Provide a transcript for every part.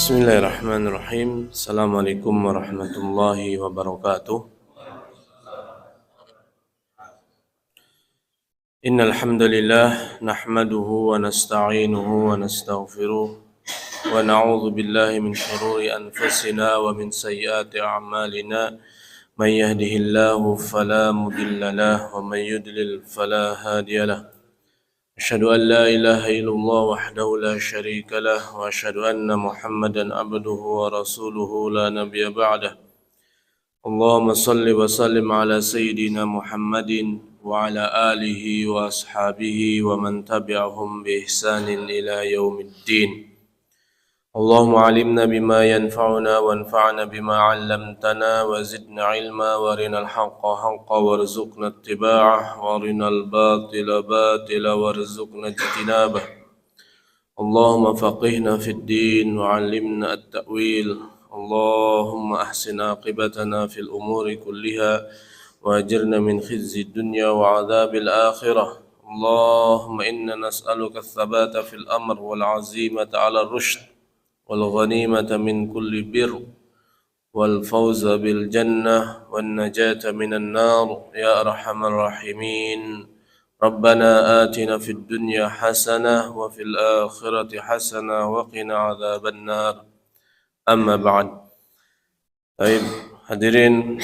Bismillahirrahmanirrahim. Assalamualaikum warahmatullahi wabarakatuh. Innal hamdalillah nahmaduhu wa nasta'inuhu wa nastaghfiruh wa na'udzu billahi min shururi anfusina wa min sayyiati a'malina. May yahdihillahu fala mudilla lahu wa may yudlil fala hadiya lahu. أشهد أن لا إله إلا الله وحده لا شريك له وأشهد أن محمدا عبده ورسوله لا نبي بعده اللهم صل وسلم على سيدنا محمد وعلى آله وأصحابه ومن تبعهم بإحسان إلى يوم الدين اللهم علمنا بما ينفعنا وانفعنا بما علمتنا وزدنا علما وارنا الحق حقا وارزقنا اتباعه وارنا الباطل باطلا وارزقنا اجتنابه اللهم فقهنا في الدين وعلمنا التأويل اللهم أحسن عاقبتنا في الأمور كلها وأجرنا من خزي الدنيا وعذاب الآخرة اللهم إنا نسألك الثبات في الأمر والعزيمة على الرشد والغنيمة من كل بر والفوز بالجنة والنجاة من النار يا أرحم الراحمين ربنا آتنا في الدنيا حسنة وفي الآخرة حسنة وقنا عذاب النار أما بعد. Baik, hadirin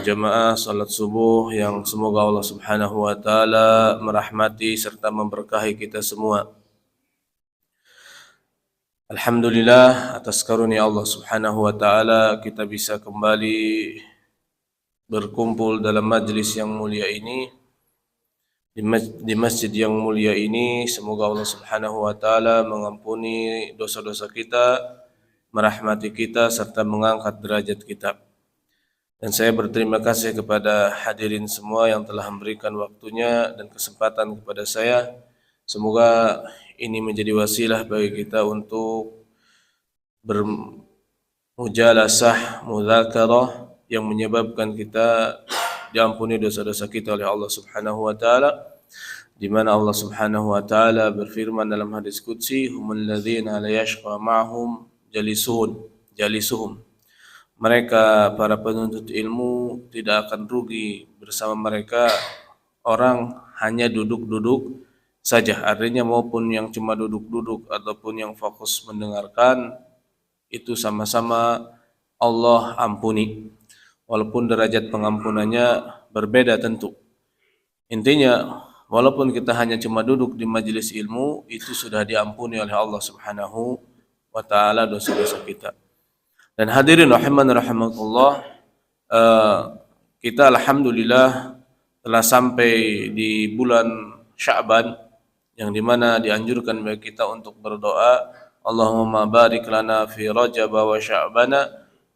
jemaah salat subuh yang semoga Allah Subhanahu wa taala merahmati serta memberkahi kita semua. Alhamdulillah atas karunia Allah Subhanahu wa taala kita bisa kembali berkumpul dalam majlis yang mulia ini di masjid yang mulia ini. Semoga Allah Subhanahu wa taala mengampuni dosa-dosa kita, merahmati kita serta mengangkat derajat kita. Dan saya berterima kasih kepada hadirin semua yang telah memberikan waktunya dan kesempatan kepada saya. Semoga ini menjadi wasilah bagi kita untuk bermujalasah, mudzakarah yang menyebabkan kita diampuni dosa-dosa kita oleh Allah Subhanahu wa taala, di mana Allah Subhanahu wa taala berfirman dalam hadis qudsi, humul ladzina la yashqa ma'hum jalisuhum. Mereka para penuntut ilmu tidak akan rugi bersama mereka orang hanya duduk-duduk saja. Artinya maupun yang cuma duduk-duduk ataupun yang fokus mendengarkan, itu sama-sama Allah ampuni. Walaupun derajat pengampunannya berbeda tentu. Intinya, walaupun kita hanya cuma duduk di majelis ilmu, itu sudah diampuni oleh Allah Subhanahu wa taala dosa-dosa kita. Dan hadirin rahimakumullah, kita alhamdulillah telah sampai di bulan Sya'ban, yang dimana dianjurkan bagi kita untuk berdoa, Allahumma barik lana fi Rajab wa Sya'bana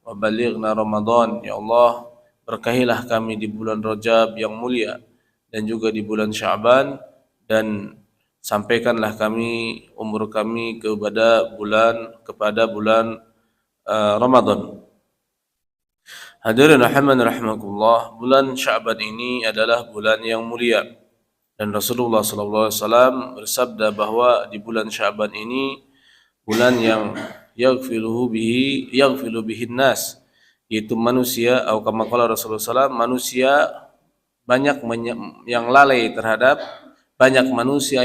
wa balighna Ramadan. Ya Allah, berkahilah kami di bulan Rajab yang mulia dan juga di bulan Sya'ban, dan sampaikanlah kami umur kami kepada bulan Ramadan. Hadirin rahimakumullah, bulan Sya'ban ini adalah bulan yang mulia. Dan Rasulullah SAW bersabda bahwa di bulan Sya'ban ini bulan yang yaghfilu bihi nas, yaitu manusia, atau kama qala Rasulullah SAW, manusia banyak manusia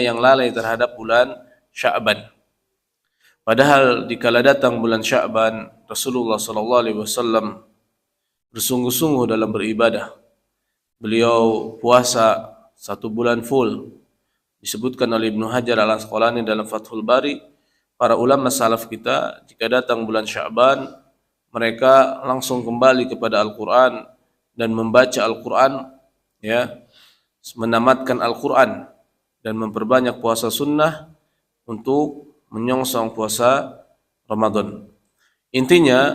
yang lalai terhadap bulan Sya'ban. Padahal dikala datang bulan Sya'ban, Rasulullah SAW bersungguh-sungguh dalam beribadah. Beliau puasa 1 bulan full. Disebutkan oleh Ibnu Hajar al-Asqalani dalam Fathul Bari, para ulama salaf kita jika datang bulan Sya'ban, mereka langsung kembali kepada Al-Quran dan membaca Al-Quran, ya, menamatkan Al-Quran dan memperbanyak puasa sunnah untuk menyongsong puasa Ramadan. Intinya,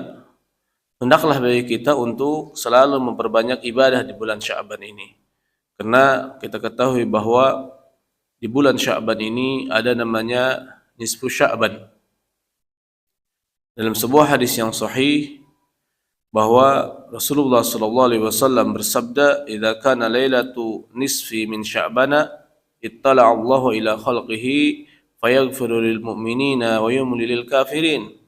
hendaklah bagi kita untuk selalu memperbanyak ibadah di bulan Sya'ban ini. Karena kita ketahui bahwa di bulan Sya'ban ini ada namanya nisfu Sya'ban. Dalam sebuah hadis yang sahih bahwa Rasulullah SAW bersabda, "Idza kana lailatu nisfi min Sya'bana, ittala Allahu ila khalqihi fayaghfiru lil mu'minina wa yumli lil kafirin."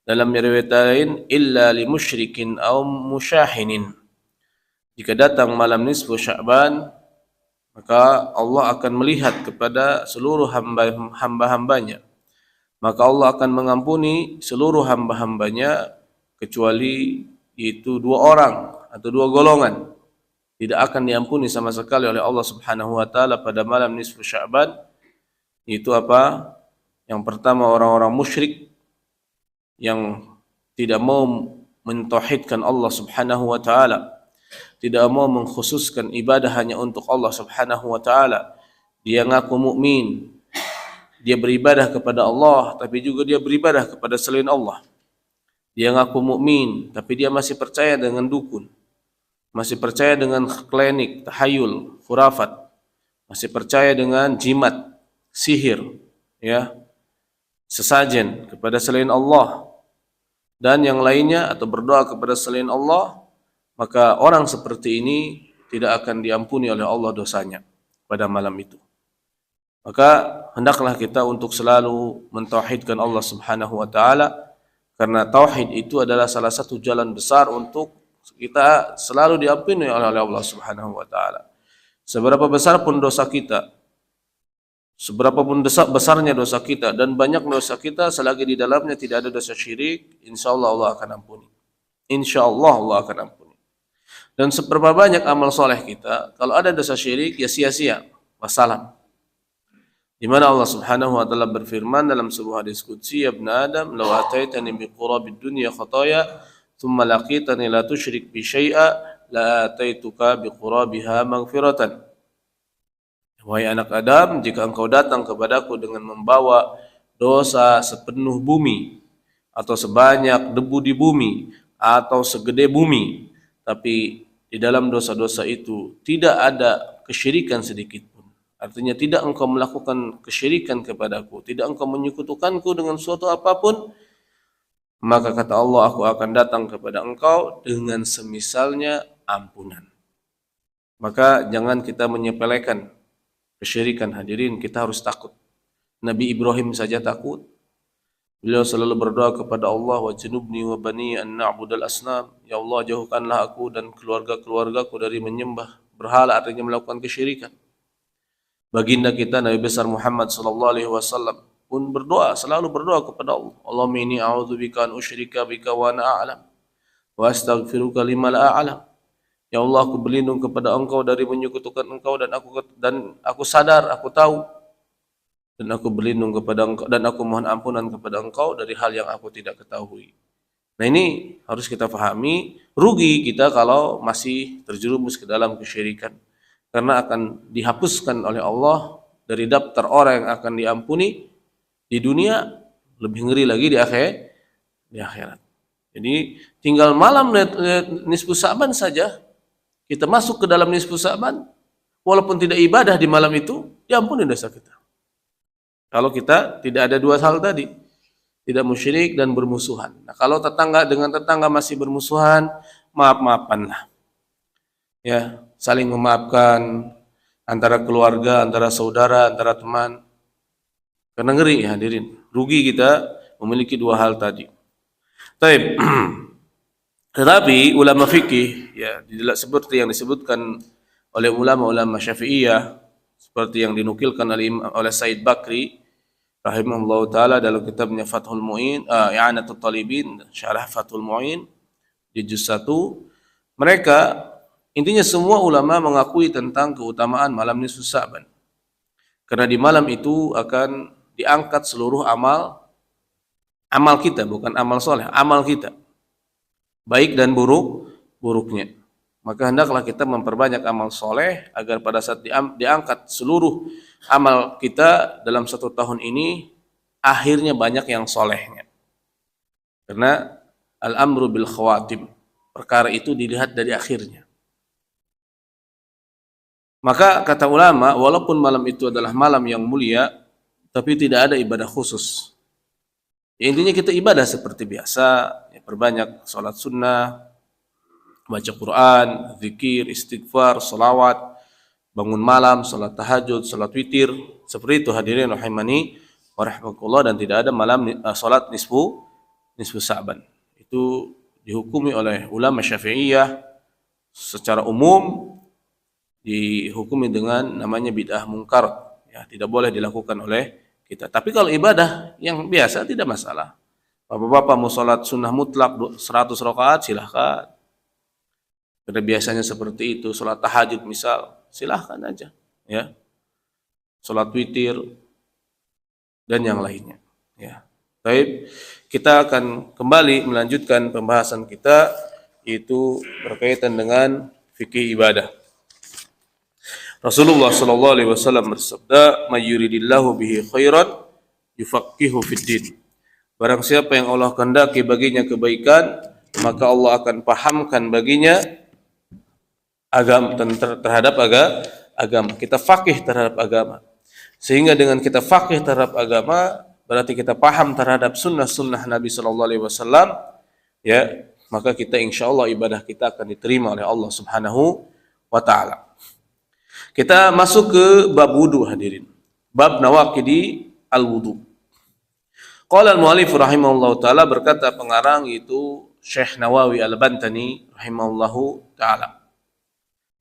Dalam riwayat lain, illa li musyrikin aw musyahinin. Jika datang malam nisfu Sya'ban, maka Allah akan melihat kepada seluruh hamba-hambanya. Maka Allah akan mengampuni seluruh hamba-hambanya kecuali itu dua orang atau dua golongan. Tidak akan diampuni sama sekali oleh Allah Subhanahu wa taala pada malam nisfu Sya'ban. Itu apa? Yang pertama, orang-orang musyrik yang tidak mau mentauhidkan Allah Subhanahu wa taala, tidak mau mengkhususkan ibadah hanya untuk Allah Subhanahu wa taala. Dia ngaku mukmin, dia beribadah kepada Allah, tapi juga dia beribadah kepada selain Allah. Dia ngaku mukmin, tapi dia masih percaya dengan dukun, masih percaya dengan klinik, tahayul, khurafat, masih percaya dengan jimat, sihir, ya, sesajen kepada selain Allah dan yang lainnya, atau berdoa kepada selain Allah. Maka orang seperti ini tidak akan diampuni oleh Allah dosanya pada malam itu. Maka hendaklah kita untuk selalu mentauhidkan Allah Subhanahu wa taala, karena tauhid itu adalah salah satu jalan besar untuk kita selalu diampuni oleh Allah Subhanahu wa taala. Seberapa besar pun dosa kita, seberapa pun besarnya dosa kita dan banyak dosa kita, selagi di dalamnya tidak ada dosa syirik, insyaallah Allah akan ampuni. Insyaallah Allah akan ampuni. Dan seberapa banyak amal soleh kita, kalau ada dosa syirik, ya sia-sia, wassalam. Di mana Allah Subhanahu wa taala berfirman dalam sebuah hadis qudsi, ya ibn Adam, law ataitani bi qurabid dunya khataya, thumma laqitani la tusyrik bi syai'a, la ataituka bi qurabiha maghfiratan. Wahai anak Adam, jika engkau datang kepadaku dengan membawa dosa sepenuh bumi, atau sebanyak debu di bumi, atau segede bumi, tapi di dalam dosa-dosa itu tidak ada kesyirikan sedikit pun. Artinya tidak engkau melakukan kesyirikan kepadaku, tidak engkau menyekutukanku dengan suatu apapun, maka kata Allah, aku akan datang kepada engkau dengan semisalnya ampunan. Maka jangan kita menyepelekan kesyirikan, hadirin. Kita harus takut. Nabi Ibrahim saja takut. Beliau selalu berdoa kepada Allah, wa junubni wa bani an na'budal asnam. Ya Allah, jauhkanlah aku dan keluarga-keluargaku dari menyembah berhala, artinya melakukan kesyirikan. Baginda kita Nabi besar Muhammad sallallahu alaihi wasallam pun berdoa, selalu berdoa kepada Allah. Allahumma inni a'udzubika an usyrika bika wa ana a'lam wa astaghfiruka lima la a'lam. Ya Allah, aku berlindung kepada Engkau dari menyekutukan Engkau, dan aku sadar, aku tahu, dan aku berlindung kepada Engkau, dan aku mohon ampunan kepada Engkau dari hal yang aku tidak ketahui. Nah, ini harus kita pahami. Rugi kita kalau masih terjerumus ke dalam kesyirikan, karena akan dihapuskan oleh Allah dari daftar orang yang akan diampuni di dunia, lebih ngeri lagi di akhirat. Jadi tinggal malam nisfu Sya'ban saja, kita masuk ke dalam nisfu Sya'ban, walaupun tidak ibadah di malam itu, diampuni dosa kita. Kalau kita tidak ada dua hal tadi, tidak musyrik dan bermusuhan. Nah, kalau tetangga dengan tetangga masih bermusuhan, maaf-maafanlah. Ya, saling memaafkan antara keluarga, antara saudara, antara teman. Karena ngeri, hadirin. Rugi kita memiliki dua hal tadi. Baik. Tetapi ulama fikih, ya, seperti yang disebutkan oleh ulama-ulama Syafi'iyah, seperti yang dinukilkan oleh Said Bakri rahimahullah taala dalam kitabnya Fathul Mu'in, I'anatul Talibin, Syarah Fathul Mu'in di juz 1, mereka intinya semua ulama mengakui tentang keutamaan malam nisfu Sya'ban. Karena di malam itu akan diangkat seluruh amal kita, bukan amal soleh, amal kita, baik dan buruknya. Maka hendaklah kita memperbanyak amal soleh agar pada saat diangkat seluruh amal kita dalam 1 tahun ini, akhirnya banyak yang solehnya. Karena al-amru bil khawatim, perkara itu dilihat dari akhirnya. Maka kata ulama, walaupun malam itu adalah malam yang mulia, tapi tidak ada ibadah khusus. Ya, intinya kita ibadah seperti biasa, ya, perbanyak sholat sunnah, baca Quran, zikir, istighfar, salawat, bangun malam, salat tahajud, salat witir, seperti itu hadirin rahimani wa rahmatullah. Dan tidak ada malam salat nisfu nisfu Sya'ban. Itu dihukumi oleh ulama Syafi'iyah secara umum, dihukumi dengan namanya bid'ah mungkar, ya, tidak boleh dilakukan oleh kita. Tapi kalau ibadah yang biasa tidak masalah. Bapak-bapak mau sholat sunnah mutlak 100 rakaat silahkan. Pada biasanya seperti itu, sholat tahajud misal, silahkan aja, ya. Sholat witir dan yang lainnya, ya. Baik, kita akan kembali melanjutkan pembahasan kita, yaitu berkaitan dengan fikih ibadah. Rasulullah sallallahu alaihi wasallam bersabda, "May yuridillahu bihi khairan yufaqihu fid din." Barang siapa yang Allah kehendaki baginya kebaikan, maka Allah akan pahamkan baginya agama, terhadap agama. Kita faqih terhadap agama. Sehingga dengan kita faqih terhadap agama, berarti kita paham terhadap sunnah-sunnah Nabi sallallahu alaihi wasallam, ya, maka kita insyaallah ibadah kita akan diterima oleh Allah Subhanahu wa taala. Kita masuk ke bab wudu, hadirin. Bab nawaqidi al-wudu. Qala al-mu'allif rahimahullahu taala, berkata pengarang itu Syekh Nawawi Al-Bantani rahimahullahu taala.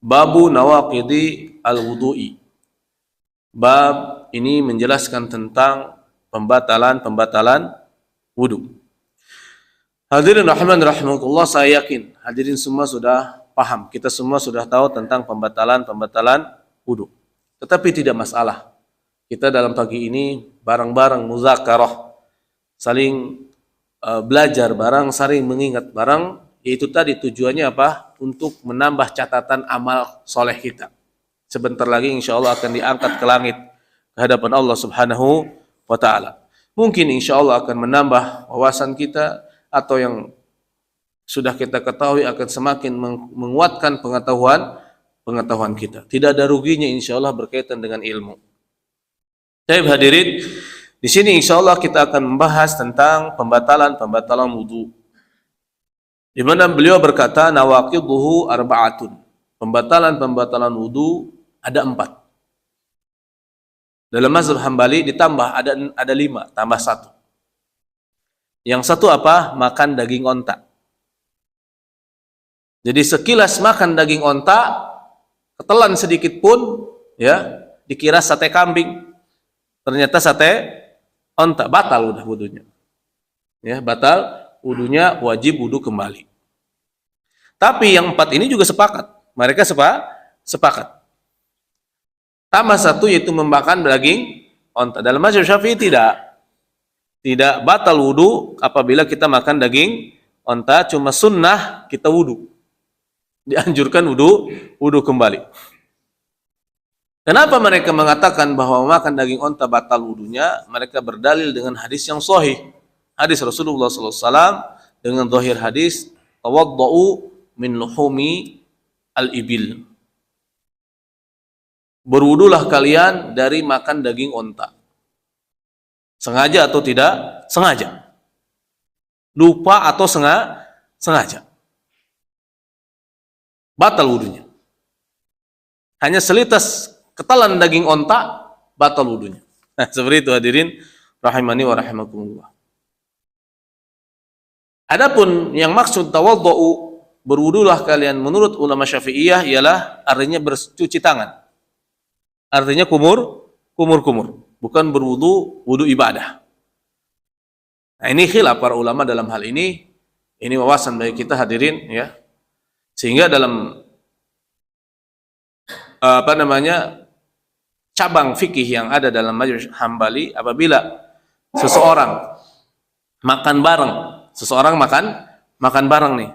Babu nawaqidi al-wudu'i. Bab ini menjelaskan tentang pembatalan wudu. Hadirin rahimakumullah, saya yakin hadirin semua sudah paham, kita semua sudah tahu tentang pembatalan wudu. Tetapi tidak masalah. Kita dalam pagi ini bareng-bareng muzakarah, saling belajar bareng, saling mengingat bareng, yaitu tadi tujuannya apa? Untuk menambah catatan amal soleh kita. Sebentar lagi insya Allah akan diangkat ke langit ke hadapan Allah Subhanahu wa ta'ala. Mungkin insya Allah akan menambah wawasan kita, atau yang sudah kita ketahui akan semakin menguatkan pengetahuan kita. Tidak ada ruginya insya Allah berkaitan dengan ilmu. Baik hadirin, di sini insya Allah kita akan membahas tentang pembatalan wudu. Di mana beliau berkata nawaqiduhu arba'atun. Pembatalan wudu ada 4. Dalam mazhab Hambali ditambah ada 5, tambah 1. Yang satu apa? Makan daging onta. Jadi sekilas makan daging onta, ketelan sedikit pun, ya, dikira sate kambing. Ternyata sate onta, batal udah wudunya. Ya, batal wudunya, wajib wudu kembali. Tapi yang 4 ini juga sepakat. Mereka sepakat. Tambah 1 yaitu memakan daging onta. Dalam mazhab Syafi'i tidak batal wudu apabila kita makan daging onta, cuma sunnah kita wudu. Dianjurkan wudu kembali. Kenapa mereka mengatakan bahwa makan daging onta batal wudunya? Mereka berdalil dengan hadis yang sahih. Hadis Rasulullah SAW dengan zahir hadis, tawaddau min luhumi al-ibil. Berwudulah kalian dari makan daging onta. Sengaja atau tidak? Sengaja. Lupa atau sengaja. Batal wudunya. Hanya selitas ketelan daging onta, batal wudunya. Nah, seperti itu hadirin rahimani wa rahimakumullah. Adapun yang maksud tawaddau, berwudulah kalian menurut ulama Syafi'iyah, ialah artinya bercuci tangan. Artinya kumur, bukan wudu ibadah. Nah, ini khilaf para ulama dalam hal ini. Ini wawasan bagi kita hadirin, ya. Sehingga dalam cabang fikih yang ada dalam mazhab Hambali, apabila seseorang makan bareng nih,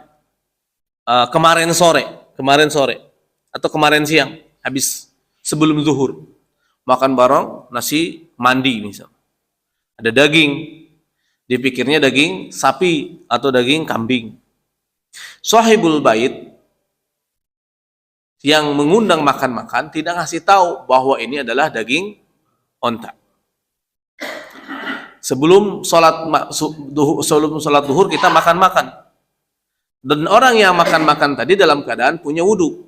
kemarin sore atau kemarin siang, habis sebelum zuhur, makan bareng, nasi, mandi misal, ada daging, dipikirnya daging sapi atau daging kambing. Sahibul bait yang mengundang makan-makan tidak ngasih tahu bahwa ini adalah daging onta. Sebelum sholat duhur kita makan-makan. Dan orang yang makan-makan tadi dalam keadaan punya wudu.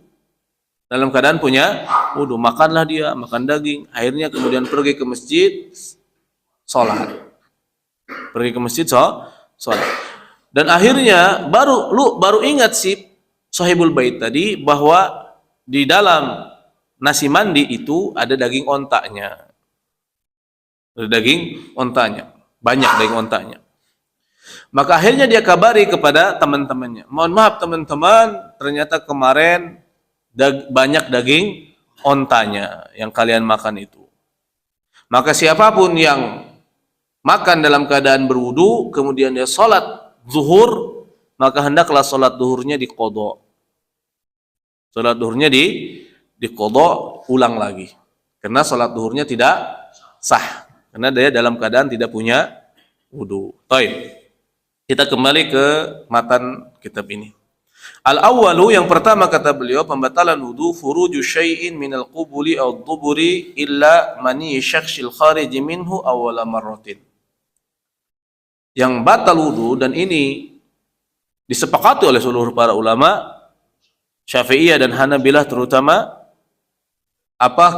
Makanlah dia, makan daging. Akhirnya kemudian pergi ke masjid, sholat. Dan akhirnya baru ingat si sahibul bait tadi bahwa di dalam nasi mandi itu ada daging ontaknya. Ada daging ontanya, banyak daging ontanya. Maka akhirnya dia kabari kepada teman-temannya. Mohon maaf teman-teman, ternyata kemarin banyak daging ontanya yang kalian makan itu. Maka siapapun yang makan dalam keadaan berwudu, kemudian dia sholat zuhur, maka hendaklah sholat zuhurnya diqadha. Sholat zuhurnya diqadha ulang lagi. Karena sholat zuhurnya tidak sah. Karena dia dalam keadaan tidak punya wudu. Baik. Kita kembali ke matan kitab ini. Al-awwalu, yang pertama kata beliau, pembatalan wudu furuju syai'in minal qubuli aw duburi illa mani syakhsil khariji minhu awwala marratin. Yang batal wudu, dan ini disepakati oleh seluruh para ulama Syafi'iyah dan Hanabilah terutama,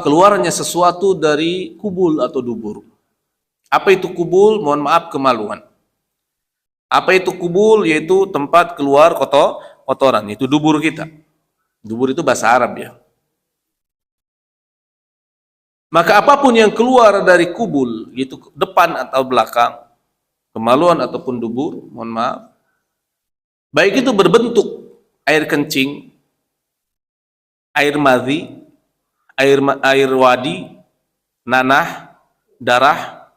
keluarnya sesuatu dari kubul atau dubur. Apa itu kubul? Mohon maaf, kemaluan. Apa itu kubul? Yaitu tempat keluar kotoran, itu dubur kita. Dubur itu bahasa Arab ya. Maka apapun yang keluar dari kubul, yaitu depan atau belakang, kemaluan ataupun dubur, mohon maaf, baik itu berbentuk air kencing, air madhi, air wadi, nanah, darah,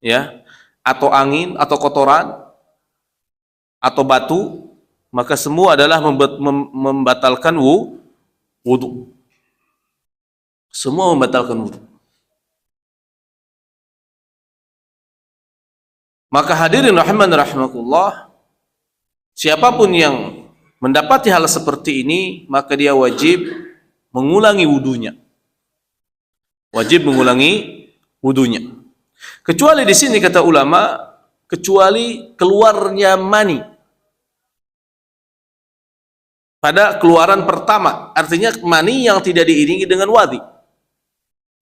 ya, atau angin, atau kotoran, atau batu, maka semua adalah membatalkan wudu. Semua membatalkan wudu. Maka hadirin rahiman rahimakumullah, siapapun yang mendapati hal seperti ini, maka dia wajib mengulangi wudunya. Wajib mengulangi wudunya. Kecuali di sini kata ulama, kecuali keluarnya mani pada keluaran pertama, artinya mani yang tidak diiringi dengan wadi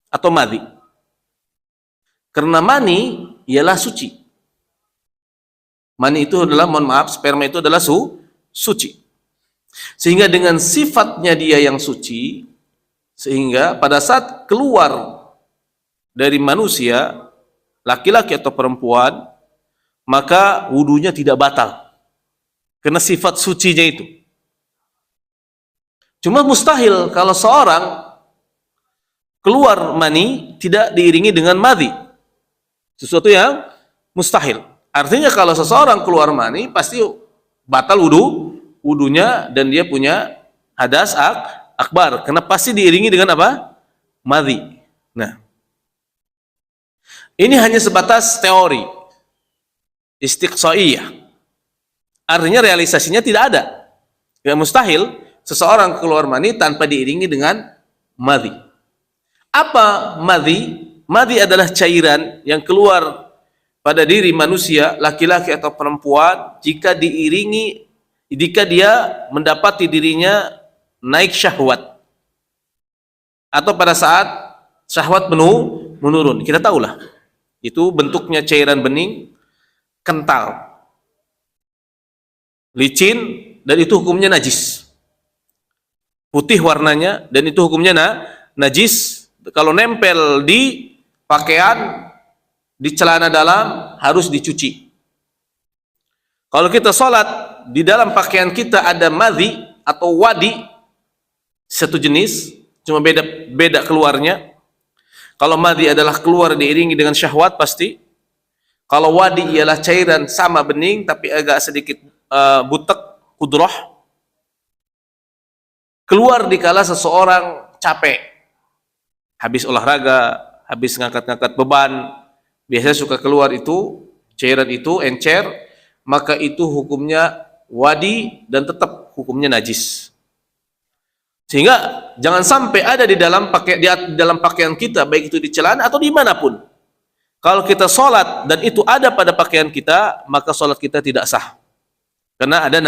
atau madhi. Karena mani ialah suci. Mani itu adalah, mohon maaf, sperma itu adalah suci. Sehingga dengan sifatnya dia yang suci, sehingga pada saat keluar dari manusia, laki-laki atau perempuan, maka wudunya tidak batal. Karena sifat sucinya itu. Cuma mustahil kalau seorang keluar mani tidak diiringi dengan madhi. Sesuatu yang mustahil. Artinya kalau seseorang keluar mani pasti batal wudunya, dan dia punya hadas akbar. Karena pasti diiringi dengan apa? Madhi. Nah, ini hanya sebatas teori, istiqsaiyah. Artinya realisasinya tidak ada. Ya, mustahil seseorang keluar mani tanpa diiringi dengan madhi. Apa madhi? Madhi adalah cairan yang keluar pada diri manusia, laki-laki atau perempuan, jika dia mendapati dirinya naik syahwat, atau pada saat syahwat menurun. Kita tahulah, itu bentuknya cairan bening, kental, licin, dan itu hukumnya najis. Putih warnanya, dan itu hukumnya najis. Kalau nempel di pakaian, di celana dalam, harus dicuci. Kalau kita sholat, di dalam pakaian kita ada madhi atau wadi, satu jenis, cuma beda keluarnya. Kalau madhi adalah keluar diiringi dengan syahwat pasti. Kalau wadi ialah cairan sama bening tapi agak sedikit butek, kudroh, keluar dikala seseorang capek, habis olahraga, habis ngangkat-ngangkat beban, biasanya suka keluar itu cairan itu encer, maka itu hukumnya wadi dan tetap hukumnya najis. Sehingga jangan sampai ada di dalam pakaian kita, baik itu di celana atau dimanapun. Kalau kita sholat dan itu ada pada pakaian kita, maka sholat kita tidak sah. Karena ada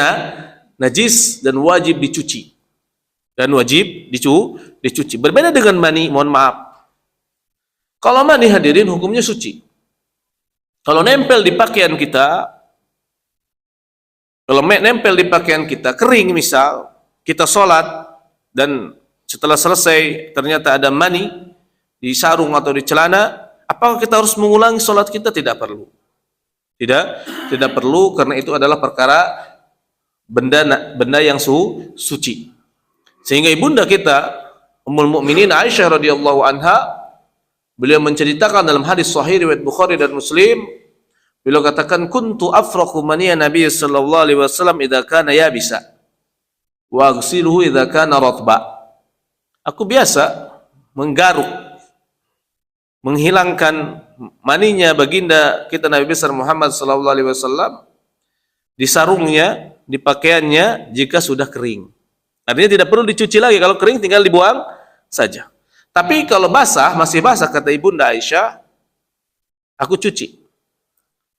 najis dan wajib dicuci. Dan wajib dicuci. Berbeda dengan mani, mohon maaf. Kalau mani hadirin hukumnya suci. Kalau nempel di pakaian kita, Kalau nempel di pakaian kita, kering misal, kita sholat, dan setelah selesai ternyata ada mani di sarung atau di celana, apakah kita harus mengulangi sholat kita? Tidak perlu. Tidak perlu, karena itu adalah perkara benda yang suci. Sehingga ibunda kita, Ummul Mukminin Aisyah radhiyallahu anha, beliau menceritakan dalam hadis sahih riwayat Bukhari dan Muslim, beliau katakan, kuntu afraqu maniya Nabi sallallahu alaihi wasallam idza kana yabisa wa aghsiluhu idza kana ratba. Aku biasa menggaruk, menghilangkan maninya baginda kita Nabi besar Muhammad sallallahu alaihi wasallam di sarungnya, di pakaiannya jika sudah kering. Artinya tidak perlu dicuci lagi, kalau kering tinggal dibuang saja. Tapi kalau basah, masih basah, kata ibunda Aisyah, aku cuci.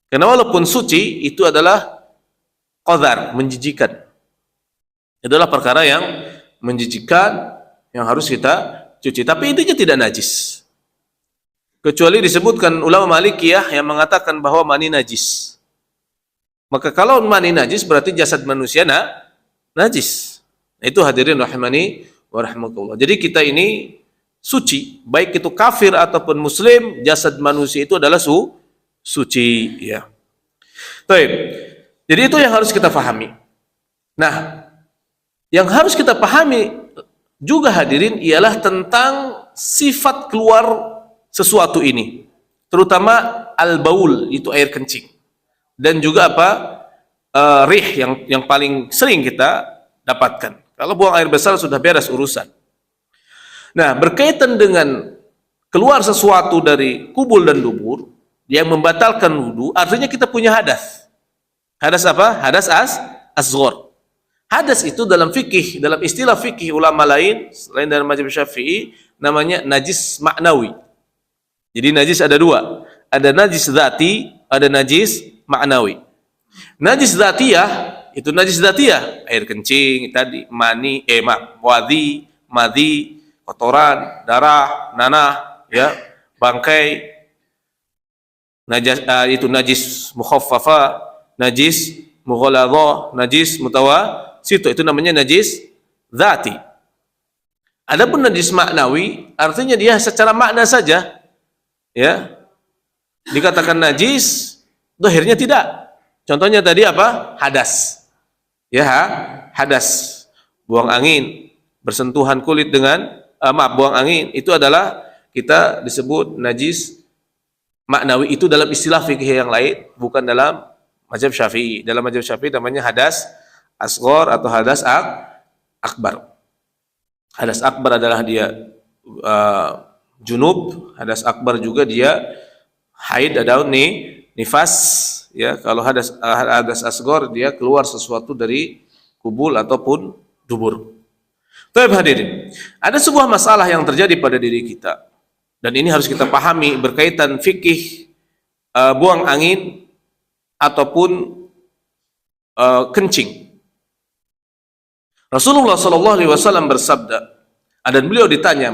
Karena walaupun suci, itu adalah qadhar, menjijikan. Itu adalah perkara yang menjijikan, yang harus kita cuci. Tapi intinya tidak najis. Kecuali disebutkan ulama Malikiyah yang mengatakan bahwa mani najis. Maka kalau mani najis, berarti jasad manusia najis. Nah, itu hadirin rahimani wa rahmatullah. Jadi kita ini suci, baik itu kafir ataupun muslim, jasad manusia itu adalah suci, ya. Baik. Jadi itu yang harus kita pahami. Nah, yang harus kita pahami juga hadirin ialah tentang sifat keluar sesuatu ini, terutama al-baul, itu air kencing, dan juga apa, rih yang paling sering kita dapatkan. Kalau buang air besar sudah beres urusan. Nah, berkaitan dengan keluar sesuatu dari kubul dan dubur yang membatalkan wudu, artinya kita punya hadas. Hadas apa? Hadas asghar. Hadas itu dalam fikih, dalam istilah fikih ulama lain selain dari mazhab Syafi'i, namanya najis maknawi. Jadi najis ada dua, ada najis dzati, ada najis maknawi. Najis dzatiyah itu najis dzatiyah, air kencing tadi, mani, wadhi, madhi, kotoran, darah, nanah, ya, bangkai. Itu najis mukhaffafa, najis mughalladha, najis mutawassith, itu namanya najis dzati. Adapun najis maknawi, artinya dia secara makna saja, ya, dikatakan najis, zahirnya tidak. Contohnya tadi apa? Hadas, ya, hadas, buang angin, bersentuhan kulit dengan buang angin, itu adalah kita disebut najis maknawi. Itu dalam istilah fikih yang lain, bukan dalam mazhab Syafi'i. Dalam mazhab Syafi'i namanya hadas asghar atau hadas akbar. Hadas akbar adalah dia junub, hadas akbar juga dia haid atau nifas, ya. Kalau hadas asghar dia keluar sesuatu dari kubul ataupun dubur. Baik hadirin, ada sebuah masalah yang terjadi pada diri kita, dan ini harus kita pahami berkaitan fikih buang angin ataupun kencing. Rasulullah sallallahu alaihi wasallam bersabda, dan beliau ditanya,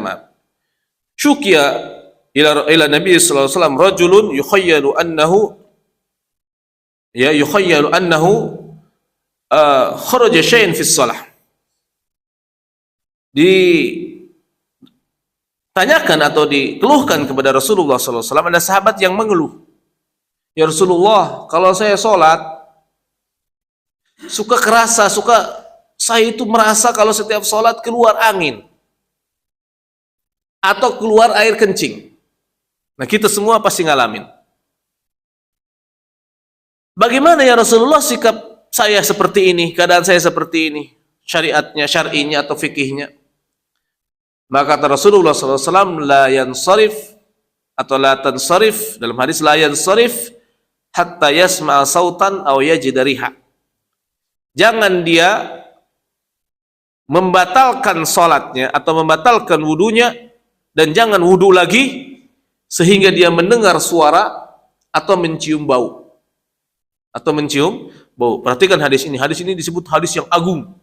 syukiya ila Nabi sallallahu alaihi wasallam rajulun yukhayyalu annahu kharaja syai'an fi shalah. Ditanyakan atau dikeluhkan kepada Rasulullah sallallahu alaihi wasallam, ada sahabat yang mengeluh, ya Rasulullah, kalau saya sholat saya itu merasa kalau setiap sholat keluar angin atau keluar air kencing. Nah, kita semua pasti ngalamin. Bagaimana ya Rasulullah sikap saya seperti ini, keadaan saya seperti ini, syariatnya, syar'inya atau fikihnya? Maka kata Rasulullah SAW, la yansarif atau la tansarif, dalam hadis la yansarif hatta yasma'a sautan aw yajida riha. Jangan dia membatalkan salatnya atau membatalkan wudunya, dan jangan wudu lagi sehingga dia mendengar suara atau mencium bau. Perhatikan hadis ini. Hadis ini disebut hadis yang agung,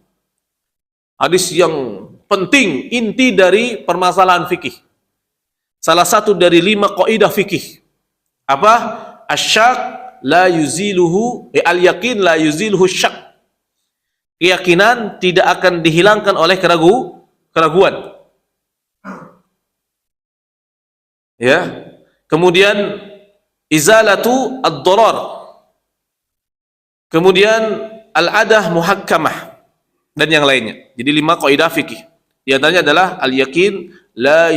hadis yang penting, inti dari permasalahan fikih. Salah satu dari 5 kaidah fikih. Apa? Asyak la yuziluhu, al-yaqin la yuziluhu syak. keyakinan tidak akan dihilangkan oleh keraguan. Ya. Kemudian izalatu ad-darar. Kemudian al-adah muhakkamah dan yang lainnya. Jadi 5 kaidah fikih. Di antaranya adalah al-yakin la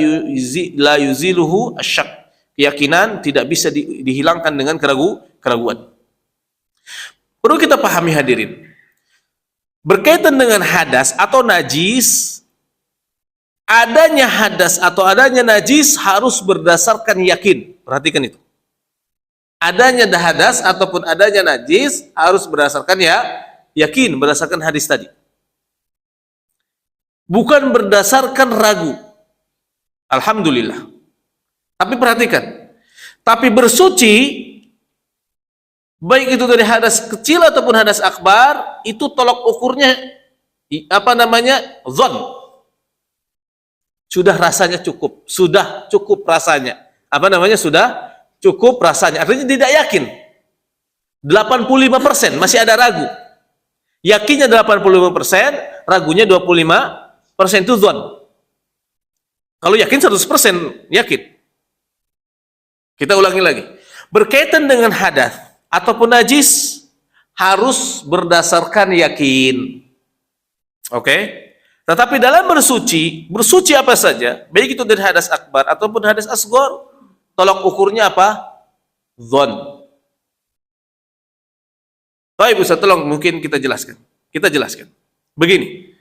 yuziluhu asyak. Keyakinan tidak bisa dihilangkan dengan keraguan. Perlu kita pahami hadirin. Berkaitan dengan hadas atau najis, adanya hadas atau adanya najis harus berdasarkan yakin. Perhatikan itu. Adanya hadas ataupun adanya najis harus berdasarkan yakin, berdasarkan hadis tadi. Bukan berdasarkan ragu. Alhamdulillah. Tapi perhatikan. Tapi bersuci, baik itu dari hadas kecil ataupun hadas akbar, itu tolok ukurnya zon. Sudah rasanya cukup, sudah cukup rasanya. Sudah cukup rasanya. Artinya tidak yakin. 85% masih ada ragu. Yakinnya 85%, ragunya 25% itu zon. Kalau yakin 100% yakin. Kita ulangi lagi. Berkaitan dengan hadas ataupun najis harus berdasarkan yakin. Oke? Tetapi dalam bersuci apa saja, baik itu dari hadas akbar ataupun hadas asghar, tolok ukurnya apa? Zon. Baik Ustaz, tolong mungkin kita jelaskan. Begini.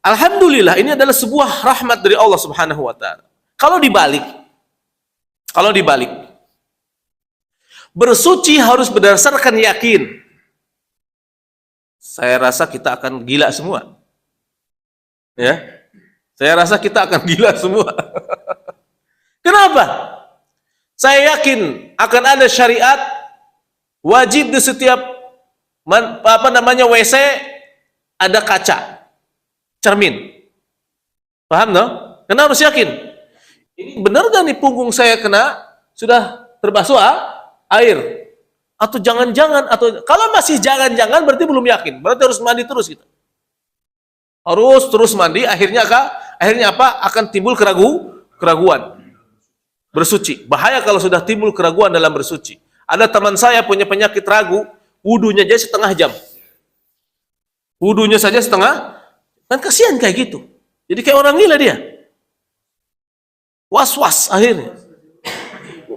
Alhamdulillah, ini adalah sebuah rahmat dari Allah Subhanahu wa taala. Kalau dibalik bersuci harus berdasarkan yakin. Saya rasa kita akan gila semua. Ya, saya rasa kita akan gila semua. Kenapa? Saya yakin akan ada syariat wajib di setiap WC ada kaca, cermin. Paham no? Kenapa harus yakin? Ini benar gak nih punggung saya kena sudah terbasuh air? Atau jangan-jangan, atau kalau masih jangan-jangan berarti belum yakin. Berarti harus mandi terus kita. Harus terus mandi, akhirnya apa? Akan timbul keraguan. Bersuci. Bahaya kalau sudah timbul keraguan dalam bersuci. Ada teman saya punya penyakit ragu, wudunya aja setengah jam. Wudunya saja setengah, kan kasihan kayak gitu. Jadi kayak orang gila dia. Was-was akhirnya.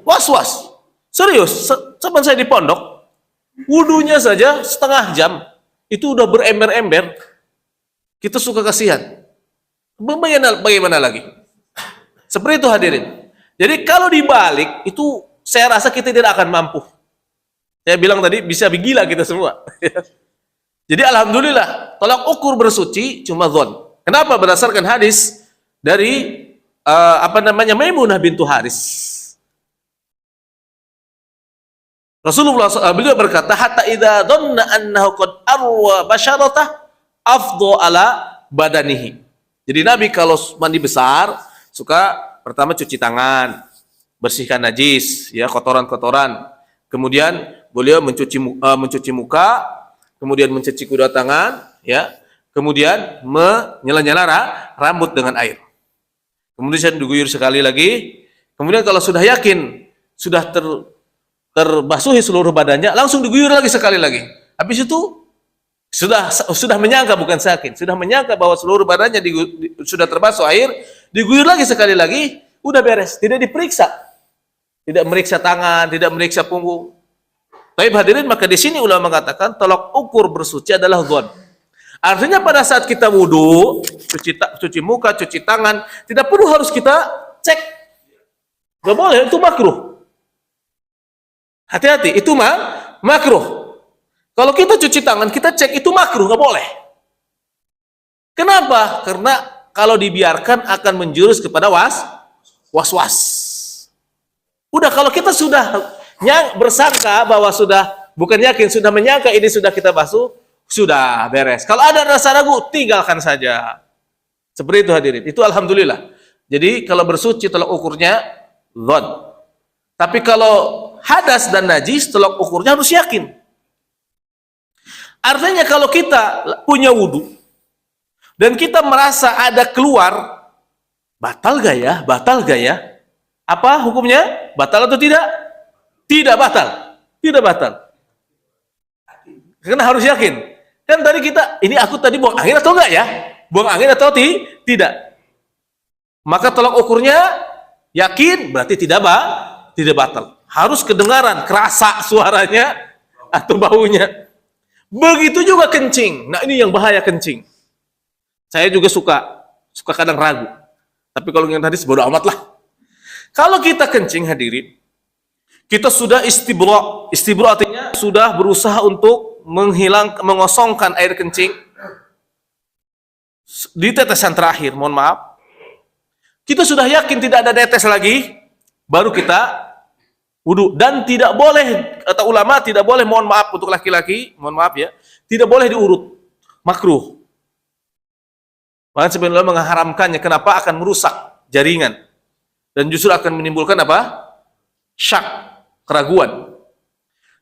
Was-was. Serius, teman saya di pondok, wudunya saja setengah jam, itu udah berember-ember. Kita suka kasihan. Bagaimana lagi? Seperti itu hadirin. Jadi kalau dibalik, itu saya rasa kita tidak akan mampu. Saya bilang tadi, bisa gila kita semua. Jadi alhamdulillah, tolak ukur bersuci cuma zon. Kenapa? Berdasarkan hadis dari Maimunah bintu Haris. Rasulullah beliau berkata, hatta idza dhanna annahu qad arwa basharatah afdhu ala badanihi. Jadi Nabi kalau mandi besar suka pertama cuci tangan, bersihkan najis, ya, kotoran-kotoran. Kemudian beliau mencuci muka, kemudian mencuci kedua tangan, ya. Kemudian menyela-nyela rambut dengan air. Kemudian diguyur sekali lagi. Kemudian kalau sudah yakin sudah terbasuhi seluruh badannya, langsung diguyur lagi sekali lagi. Habis itu sudah menyangka, bukan yakin, sudah menyangka bahwa seluruh badannya sudah terbasuh air, diguyur lagi sekali lagi, udah beres, tidak diperiksa. Tidak meriksa tangan, tidak meriksa punggung. Baik hadirin, maka di sini ulama mengatakan tolak ukur bersuci adalah zon. Artinya pada saat kita wudu, cuci muka, cuci tangan, tidak perlu harus kita cek. Gak boleh, itu makruh. Hati-hati, itu makruh. Kalau kita cuci tangan, kita cek, itu makruh, nggak boleh. Kenapa? Karena kalau dibiarkan akan menjurus kepada was-was. Udah, kalau kita sudah bersangka bahwa sudah, bukan yakin, sudah menyangka ini sudah kita basuh, sudah beres. Kalau ada rasa ragu, tinggalkan saja. Seperti itu hadirin. Itu alhamdulillah. Jadi kalau bersuci tolak ukurnya zon. Tapi kalau hadas dan najis tolak ukurnya harus yakin. Artinya kalau kita punya wudu dan kita merasa ada keluar, batal gak ya? Batal gak ya? Apa hukumnya? Batal atau tidak? Tidak batal. Tidak batal. Karena harus yakin. Kan tadi kita, ini aku tadi buang angin atau enggak ya? Buang angin atau tidak? Maka tolak ukurnya yakin, berarti tidak batal. Harus kedengaran, kerasa suaranya atau baunya. Begitu juga kencing. Nah, ini yang bahaya kencing. Saya juga suka kadang ragu. Tapi kalau yang tadi bodo amat lah. Kalau kita kencing hadirin, kita sudah istibra. Istibra artinya sudah berusaha untuk mengosongkan air kencing di tetesan terakhir, mohon maaf. Kita sudah yakin tidak ada tetes lagi, baru kita wudu. Dan tidak boleh, kata ulama, tidak boleh, mohon maaf untuk laki-laki, mohon maaf ya, tidak boleh diurut, makruh. Bahkan sebenarnya mengharamkannya. Kenapa? Akan merusak jaringan dan justru akan menimbulkan apa? Syak, keraguan.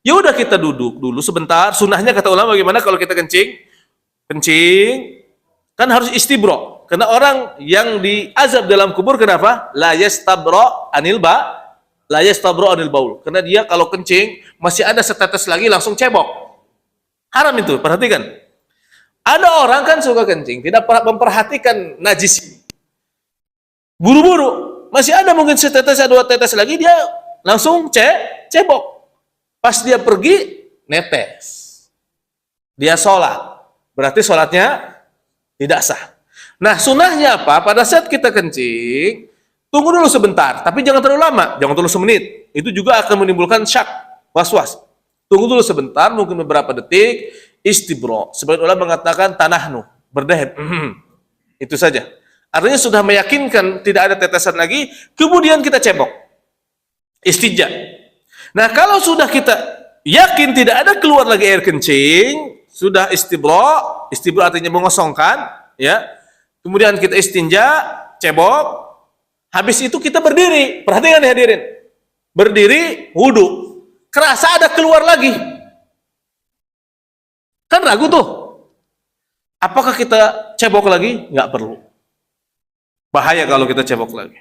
Ya udah, kita duduk dulu sebentar. Sunnahnya kata ulama bagaimana kalau kita kencing? Kencing kan harus istibro. Karena orang yang diazab dalam kubur kenapa? La yastabro anil baul. Karena dia kalau kencing masih ada setetes lagi langsung cebok. Haram itu, perhatikan. Ada orang kan suka kencing, tidak memperhatikan najis. Buru-buru, masih ada mungkin setetes, dua tetes lagi, dia langsung cebok. Pas dia pergi, netes. Dia sholat. Berarti sholatnya tidak sah. Nah, sunnahnya apa? Pada saat kita kencing, tunggu dulu sebentar. Tapi jangan terlalu lama. Jangan terlalu semenit. Itu juga akan menimbulkan syak, was-was. Tunggu dulu sebentar, mungkin beberapa detik. Istibro. Sebagian ulama mengatakan tanahnu, berdeheb. Itu saja. Artinya sudah meyakinkan tidak ada tetesan lagi, kemudian kita cebok. Istinja. Nah, kalau sudah kita yakin tidak ada keluar lagi air kencing, sudah istibro artinya mengosongkan, ya. Kemudian kita istinja, cebok. Habis itu kita berdiri. Perhatikan ya hadirin. Berdiri, wudu. Kerasa ada keluar lagi. Kan ragu tuh. Apakah kita cebok lagi? Nggak perlu. Bahaya kalau kita cebok lagi.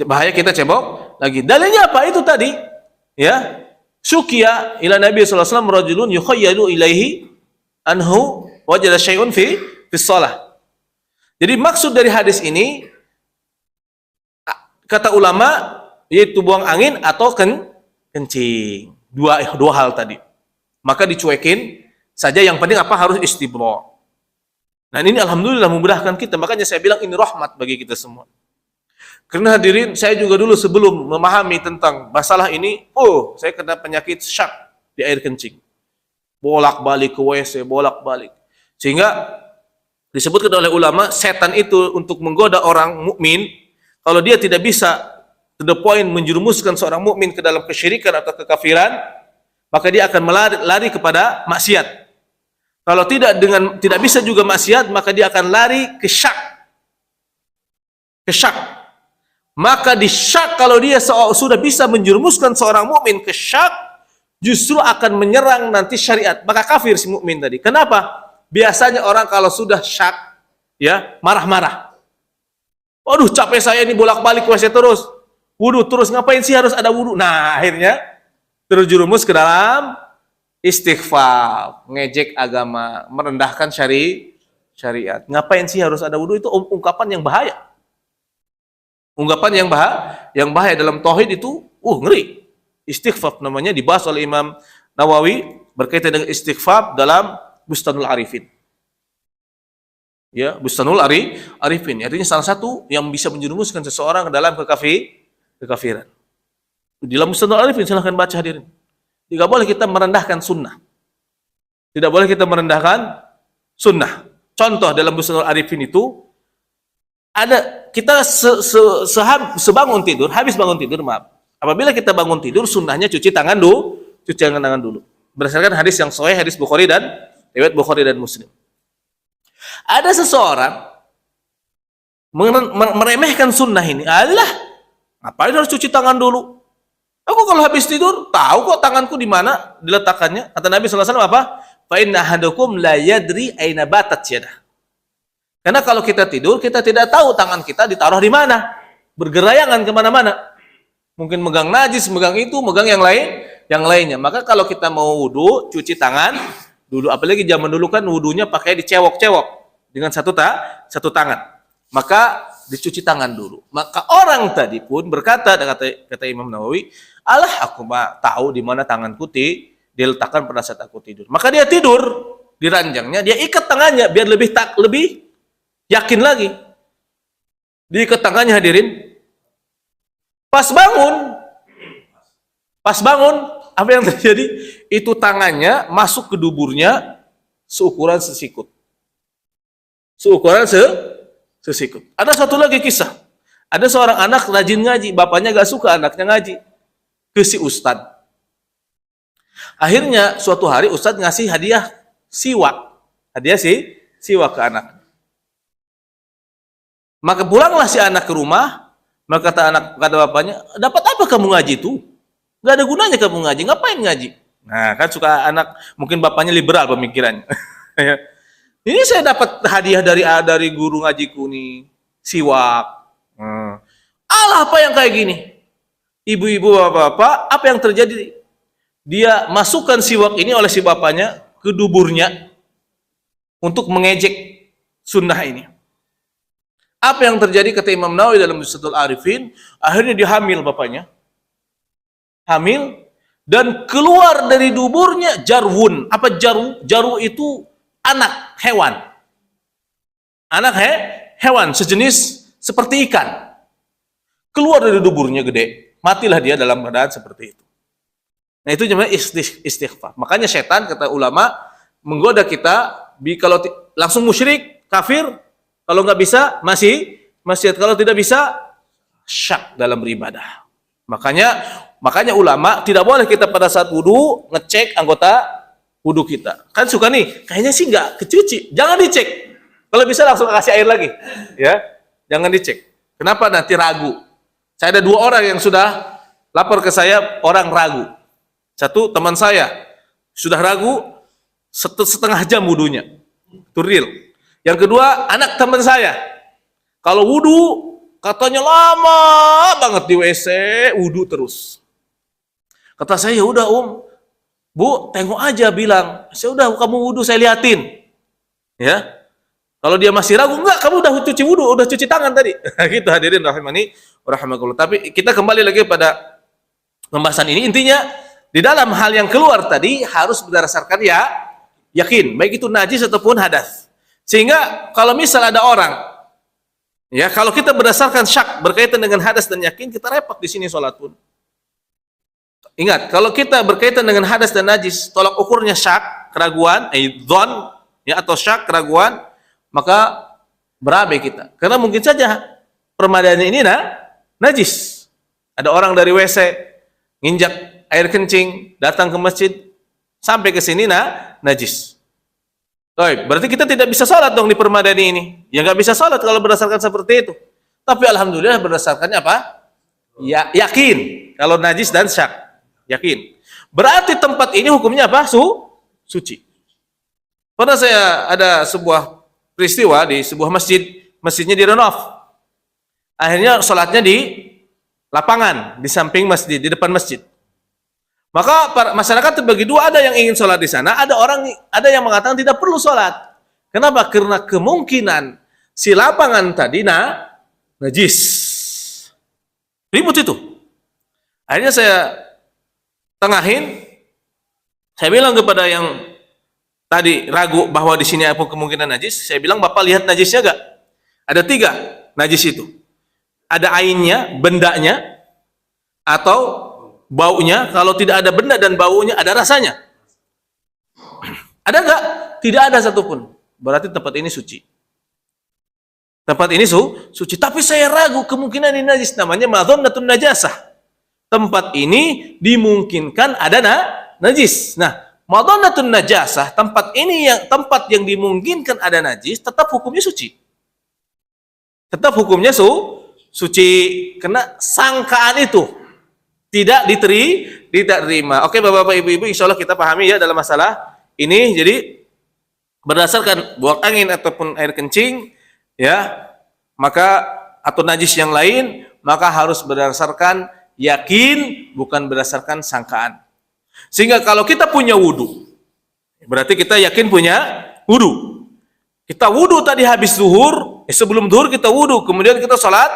Bahaya kita cebok lagi. Dalilnya apa? Itu tadi, ya. Syukiya ila Nabi sallallahu alaihi wasallam rajulun yukhayyalu ilaihi anhu wajada syai'un fi shalah. Jadi maksud dari hadis ini, kata ulama, yaitu buang angin atau kencing. Dua hal tadi. Maka dicuekin saja, yang penting apa? Harus istibra. Nah, ini alhamdulillah memudahkan kita. Makanya saya bilang ini rahmat bagi kita semua. Karena hadirin, saya juga dulu sebelum memahami tentang masalah ini, saya kena penyakit syak di air kencing. Bolak-balik ke WC, bolak-balik. Sehingga disebutkan oleh ulama, setan itu untuk menggoda orang mukmin, kalau dia tidak bisa to the point menjerumuskan seorang mukmin ke dalam kesyirikan atau kekafiran, maka dia akan lari kepada maksiat. Kalau tidak bisa juga maksiat, maka dia akan lari ke syak. Ke syak. Maka di syak, kalau dia sudah bisa menjerumuskan seorang mukmin ke syak, justru akan menyerang nanti syariat. Maka kafir si mukmin tadi. Kenapa? Biasanya orang kalau sudah syak, ya, marah-marah. Waduh, capek saya ini bolak-balik WC terus. Wudu terus, ngapain sih harus ada wudu? Nah, akhirnya terjerumus ke dalam istighfar, ngejek agama, merendahkan syariat. Ngapain sih harus ada wudu? Itu ungkapan yang bahaya. Ungkapan yang bahaya dalam tauhid itu, ngeri. Istighfar namanya, dibahas oleh Imam Nawawi berkaitan dengan istighfar dalam Bustanul Arifin. Ya, Bustanul Arifin. Artinya salah satu yang bisa menjerumuskan seseorang ke dalam kekafiran. Di dalam Bustanul Arifin, silahkan baca hadirin. Tidak boleh kita merendahkan sunnah. Tidak boleh kita merendahkan sunnah. Contoh dalam Bustanul Arifin itu, ada kita sebangun tidur, habis bangun tidur, maaf. Apabila kita bangun tidur, sunnahnya cuci tangan dulu. Berdasarkan hadis yang sahih, hadis Bukhari dan riwayat Bukhari dan Muslim. Ada seseorang meremehkan sunnah ini. Alah, ngapain harus cuci tangan dulu? Aku kalau habis tidur tahu kok tanganku di mana diletakkannya. Kata Nabi SAW apa? Fa inna ahadukum la yadri aina batat yadah. Karena kalau kita tidur, kita tidak tahu tangan kita ditaruh di mana. Bergerayangan kemana-mana. Mungkin megang najis, megang itu, megang yang lainnya. Maka kalau kita mau wudu, cuci tangan dulu. Apalagi zaman dulu kan wudunya pakai dicewok-cewok dengan satu tangan. Maka dicuci tangan dulu. Maka orang tadi pun berkata, kata Imam Nawawi, alah aku mah tahu di mana tanganku diletakkan pada saat aku tidur. Maka dia tidur di ranjangnya, dia ikat tangannya biar lebih yakin lagi. Diikat tangannya hadirin. Pas bangun, apa yang terjadi? Itu tangannya masuk ke duburnya seukuran sesikut. Sesikut. Ada satu lagi kisah. Ada seorang anak rajin ngaji, bapaknya gak suka anaknya ngaji. Ke si ustad. Akhirnya suatu hari ustad ngasih hadiah siwak. Hadiah siwak ke anak. Maka pulanglah si anak ke rumah. Maka kata bapaknya, dapat apa kamu ngaji itu? Gak ada gunanya kamu ngaji, ngapain ngaji? Nah kan suka anak, mungkin bapaknya liberal pemikirannya. Ini saya dapat hadiah dari guru ngajiku nih, siwak. Alah apa yang kayak gini? Ibu-ibu, bapak-bapak, apa yang terjadi? Dia masukkan siwak ini oleh si bapaknya ke duburnya untuk mengejek sunnah ini. Apa yang terjadi kata Imam Nawawi dalam Nusatul Arifin? Akhirnya dia hamil bapaknya. Hamil dan keluar dari duburnya jarwun. Apa jaru? Jaru itu anak hewan. Anak hewan sejenis seperti ikan. Keluar dari duburnya gede. Matilah dia dalam keadaan seperti itu. Nah itu namanya istighfar. Makanya setan kata ulama menggoda kita kalau langsung musyrik, kafir. Kalau nggak bisa, masih kalau tidak bisa, syak dalam beribadah. Makanya ulama tidak boleh kita pada saat wudu ngecek anggota wudu kita. Kan suka nih, kayaknya sih nggak kecuci. Jangan dicek. Kalau bisa langsung kasih air lagi, ya. Jangan dicek. Kenapa nanti ragu? Saya ada 2 orang yang sudah lapor ke saya, orang ragu. Satu teman saya sudah ragu setengah jam wudunya, itu real. Yang kedua, anak teman saya. Kalau wudu, katanya lama banget di WC, wudu terus. Kata saya, ya udah Bu, tengok aja bilang. Saya udah kamu wudu saya liatin. Ya. Kalau dia masih ragu, enggak, kamu udah cuci wudu, udah cuci tangan tadi. Gitu hadirin rahimani rahimakumullah. Tapi kita kembali lagi pada pembahasan ini. Intinya, di dalam hal yang keluar tadi harus berdasarkan yakin, baik itu najis ataupun hadas. Sehingga kalau misal ada orang, ya kalau kita berdasarkan syak berkaitan dengan hadas dan yakin, kita repot di sini sholat pun. Ingat, kalau kita berkaitan dengan hadas dan najis, tolak ukurnya syak, keraguan, dzon, ya atau syak, keraguan, maka berabe kita. Karena mungkin saja permadani ini najis. Ada orang dari WC nginjak air kencing, datang ke masjid, sampai ke sini najis. Baik, berarti kita tidak bisa sholat dong di permadani ini. Ya nggak bisa sholat kalau berdasarkan seperti itu. Tapi alhamdulillah berdasarkannya apa? Ya, yakin. Kalau najis dan syak, yakin. Berarti tempat ini hukumnya apa? Suci. Pernah saya ada sebuah peristiwa di sebuah masjidnya direnov. Akhirnya sholatnya di lapangan, di samping masjid, di depan masjid. Maka masyarakat terbagi 2, ada yang ingin sholat di sana, ada yang mengatakan tidak perlu sholat. Kenapa? Karena kemungkinan si lapangan tadi najis. Ribut itu. Akhirnya saya tengahin, saya bilang kepada yang tadi ragu bahwa di sini apa kemungkinan najis, saya bilang, Bapak lihat najisnya gak? Ada 3 najis itu. Ada ainnya, bendanya, atau baunya. Kalau tidak ada benda dan baunya, ada rasanya. Ada enggak? Tidak ada satupun. Berarti tempat ini suci. Tempat ini suci. Tapi saya ragu kemungkinan ini najis. Namanya madhannatun najasah. Tempat ini dimungkinkan ada najis. Nah, madhannatun najasah, tempat yang dimungkinkan ada najis, tetap hukumnya suci. Tetap hukumnya suci. Kena sangkaan itu. tidak diterima. Oke, Bapak-bapak, Ibu-ibu, insya Allah kita pahami ya dalam masalah ini. Jadi berdasarkan buang angin ataupun air kencing, ya, maka atau najis yang lain, maka harus berdasarkan yakin, bukan berdasarkan sangkaan. Sehingga kalau kita punya wudu, berarti kita yakin punya wudu. Kita wudu tadi habis zuhur, sebelum zuhur kita wudu, kemudian kita sholat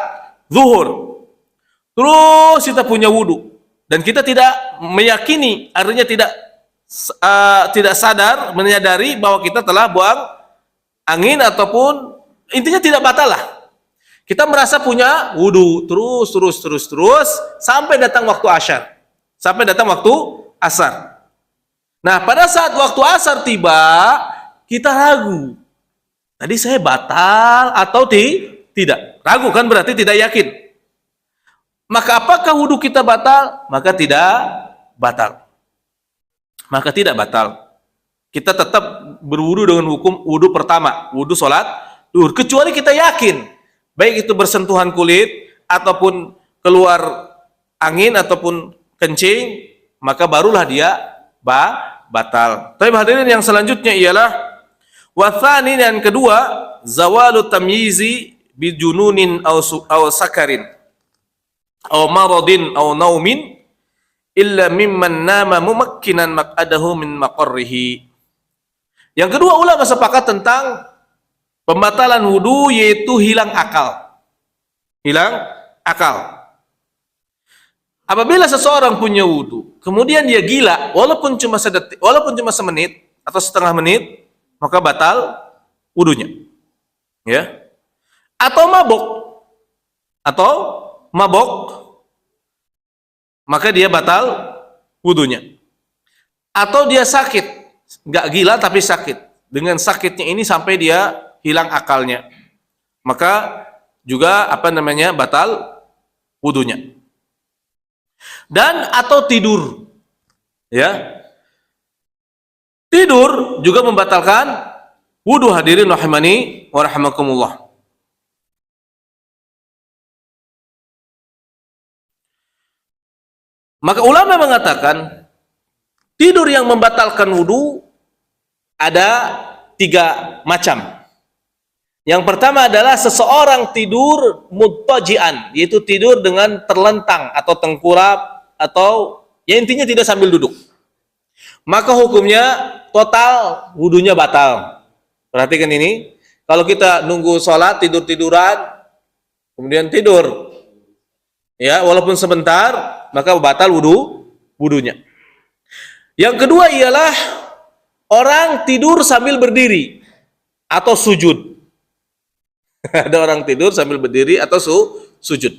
zuhur. Terus kita punya wudu dan kita tidak meyakini, artinya tidak sadar, menyadari bahwa kita telah buang angin ataupun intinya tidak batal lah. Kita merasa punya wudu terus sampai datang waktu asyar, sampai datang waktu asar. Nah, pada saat waktu asar tiba, kita ragu. Tadi saya batal atau tidak? Ragu kan berarti tidak yakin. Maka apakah wudu kita batal? Maka tidak batal. Maka tidak batal. Kita tetap berwudu dengan hukum wudu pertama, wudu sholat duhur. Kecuali kita yakin, baik itu bersentuhan kulit, ataupun keluar angin, ataupun kencing, maka barulah dia batal. Tapi hadirin yang selanjutnya ialah wathani, yang kedua, zawalu tamyizi bijununin aw sakarin aw maradin aw naumin illa mimman nama mumakkinan maq'adahu min maqarrihi. Yang kedua, ulama sepakat tentang pembatalan wudu, yaitu hilang akal. Hilang akal. Apabila seseorang punya wudu, kemudian dia gila, walaupun cuma sedetik, walaupun cuma semenit atau setengah menit, maka batal wudunya. Ya. Atau mabok, maka dia batal wudunya. Atau dia sakit, nggak gila tapi sakit. Dengan sakitnya ini sampai dia hilang akalnya, maka juga batal wudunya. Dan atau tidur, ya, tidur juga membatalkan wudu. Hadirin rahimani wa rahimakumullah. Maka ulama mengatakan tidur yang membatalkan wudu ada 3 macam. Yang pertama adalah seseorang tidur muttaji'an, yaitu tidur dengan terlentang atau tengkurap, atau ya intinya tidak sambil duduk. Maka hukumnya total wudunya batal. Perhatikan ini, kalau kita nunggu sholat tidur-tiduran, kemudian tidur, ya walaupun sebentar, maka batal wudunya. Yang kedua ialah orang tidur sambil berdiri atau sujud. Ada orang tidur sambil berdiri atau sujud.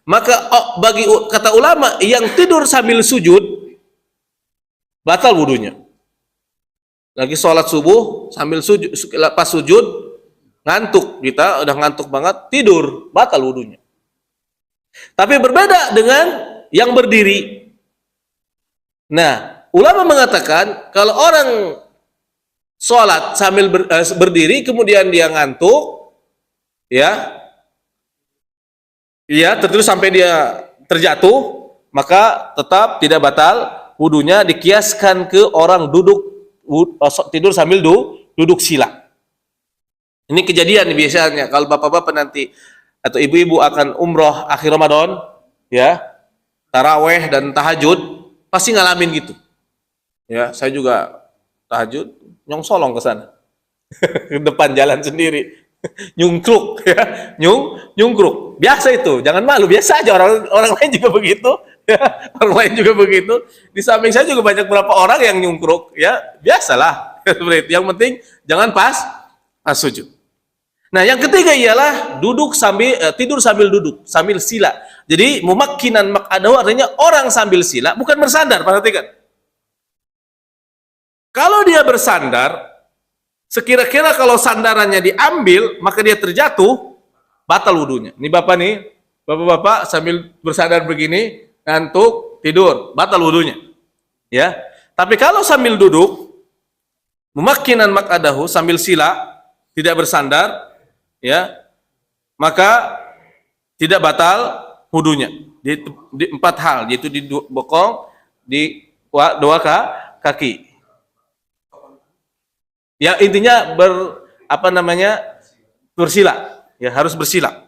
Maka bagi kata ulama, yang tidur sambil sujud batal wudunya. Lagi sholat subuh sambil sujud, pas sujud ngantuk, kita udah ngantuk banget, tidur, batal wudunya. Tapi berbeda dengan yang berdiri. Nah, ulama mengatakan kalau orang sholat sambil berdiri kemudian dia ngantuk, ya terus sampai dia terjatuh, maka tetap tidak batal wudunya. Dikiaskan ke orang tidur sambil duduk sila. Ini kejadian biasanya kalau bapak-bapak nanti atau ibu-ibu akan umroh akhir Ramadan, ya, taraweh dan tahajud, pasti ngalamin gitu. Ya, saya juga tahajud nyongsolong ke sana. Ke depan jalan sendiri. Nyungkruk, ya, nyungkruk. Biasa itu, jangan malu, biasa aja, orang lain juga begitu, ya. Orang lain juga begitu. Di samping saya juga banyak beberapa orang yang nyungkruk, ya, biasalah. Yang penting jangan pas sujud. Nah, yang ketiga ialah tidur sambil duduk, sambil sila. Jadi mumakkinan maq'adahu artinya orang sambil sila, bukan bersandar. Perhatikan. Kalau dia bersandar, sekira-kira kalau sandarannya diambil, maka dia terjatuh, batal wudunya. Ini bapak-bapak sambil bersandar begini, ngantuk, tidur, batal wudunya. Ya. Tapi kalau sambil duduk, mumakkinan maq'adahu, sambil sila, tidak bersandar, ya, maka tidak batal wudunya. di empat hal, yaitu di bokong, di dua kaki. Ya intinya bersila, ya harus bersila.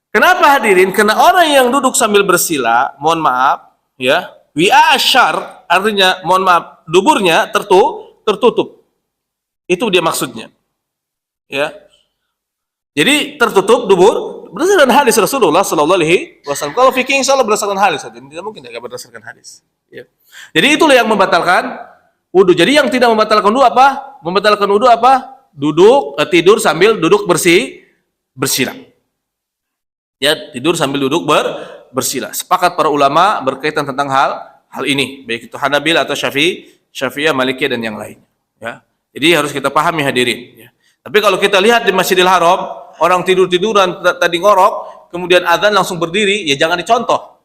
Kenapa hadirin? Karena orang yang duduk sambil bersila, mohon maaf, ya, wi'a asyar, artinya mohon maaf, duburnya tertutup. Itu dia maksudnya. Ya. Jadi tertutup dubur berdasarkan hadis Rasulullah sallallahu alaihi wasallam. Kalau fikih insyaallah berdasarkan hadis, tidak mungkin tidak berdasarkan hadis. Ya. Jadi itulah yang membatalkan wudu. Jadi yang tidak membatalkan wudu apa? Membatalkan wudu apa? Tidur sambil duduk bersila. Ya, tidur sambil duduk bersila. Sepakat para ulama berkaitan tentang hal ini, baik itu Hanabil atau Syafi'iyah, Malikiyah dan yang lainnya. Ya. Jadi harus kita pahami hadirin. Ya. Tapi kalau kita lihat di Masjidil Haram, orang tiduran tadi ngorok, kemudian azan langsung berdiri, ya jangan dicontoh.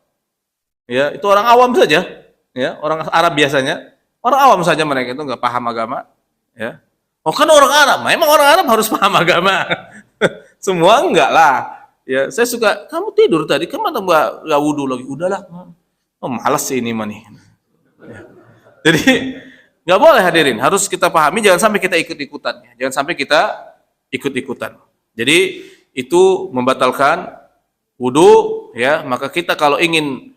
Ya, itu orang awam saja. Ya, orang Arab biasanya, orang awam saja mereka itu nggak paham agama. Ya. Oh kan orang Arab, memang orang Arab harus paham agama. Semua enggak lah. Ya, saya suka, kamu tidur tadi, kemana nggak wudu lagi? Udahlah, oh, malas sih ini mah nih. Ya. Jadi nggak boleh hadirin, harus kita pahami, jangan sampai kita ikut-ikutan. Jangan sampai kita ikut-ikutan. Jadi itu membatalkan wudu, ya. Maka kita kalau ingin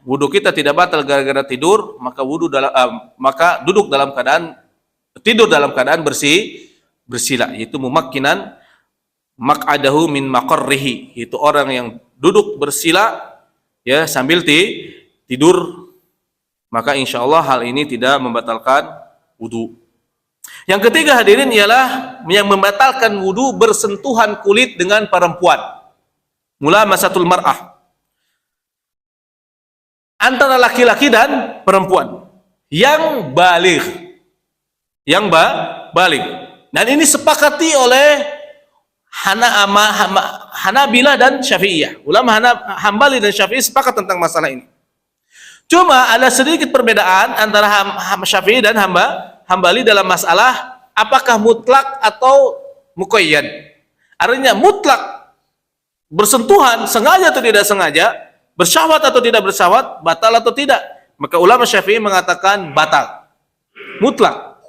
wudu kita tidak batal gara-gara tidur, maka maka tidur dalam keadaan bersila, yaitu mumakkinan maq'adahu min maqarrihi, itu orang yang duduk bersila ya sambil tidur, maka insyaallah hal ini tidak membatalkan wudu. Yang ketiga hadirin ialah yang membatalkan wudu bersentuhan kulit dengan perempuan. Mulamasatul mar'ah, antara laki-laki dan perempuan yang baligh, dan ini sepakati oleh Hanabilah dan Syafi'iyah. Ulama Hambali dan Syafi'i sepakat tentang masalah ini. Cuma ada sedikit perbedaan antara Syafi'i dan Hambali dalam masalah apakah mutlak atau muqayyad. Artinya mutlak bersentuhan sengaja atau tidak sengaja, bersyahwat atau tidak bersyahwat, batal atau tidak. Maka ulama Syafi'i mengatakan batal. Mutlak.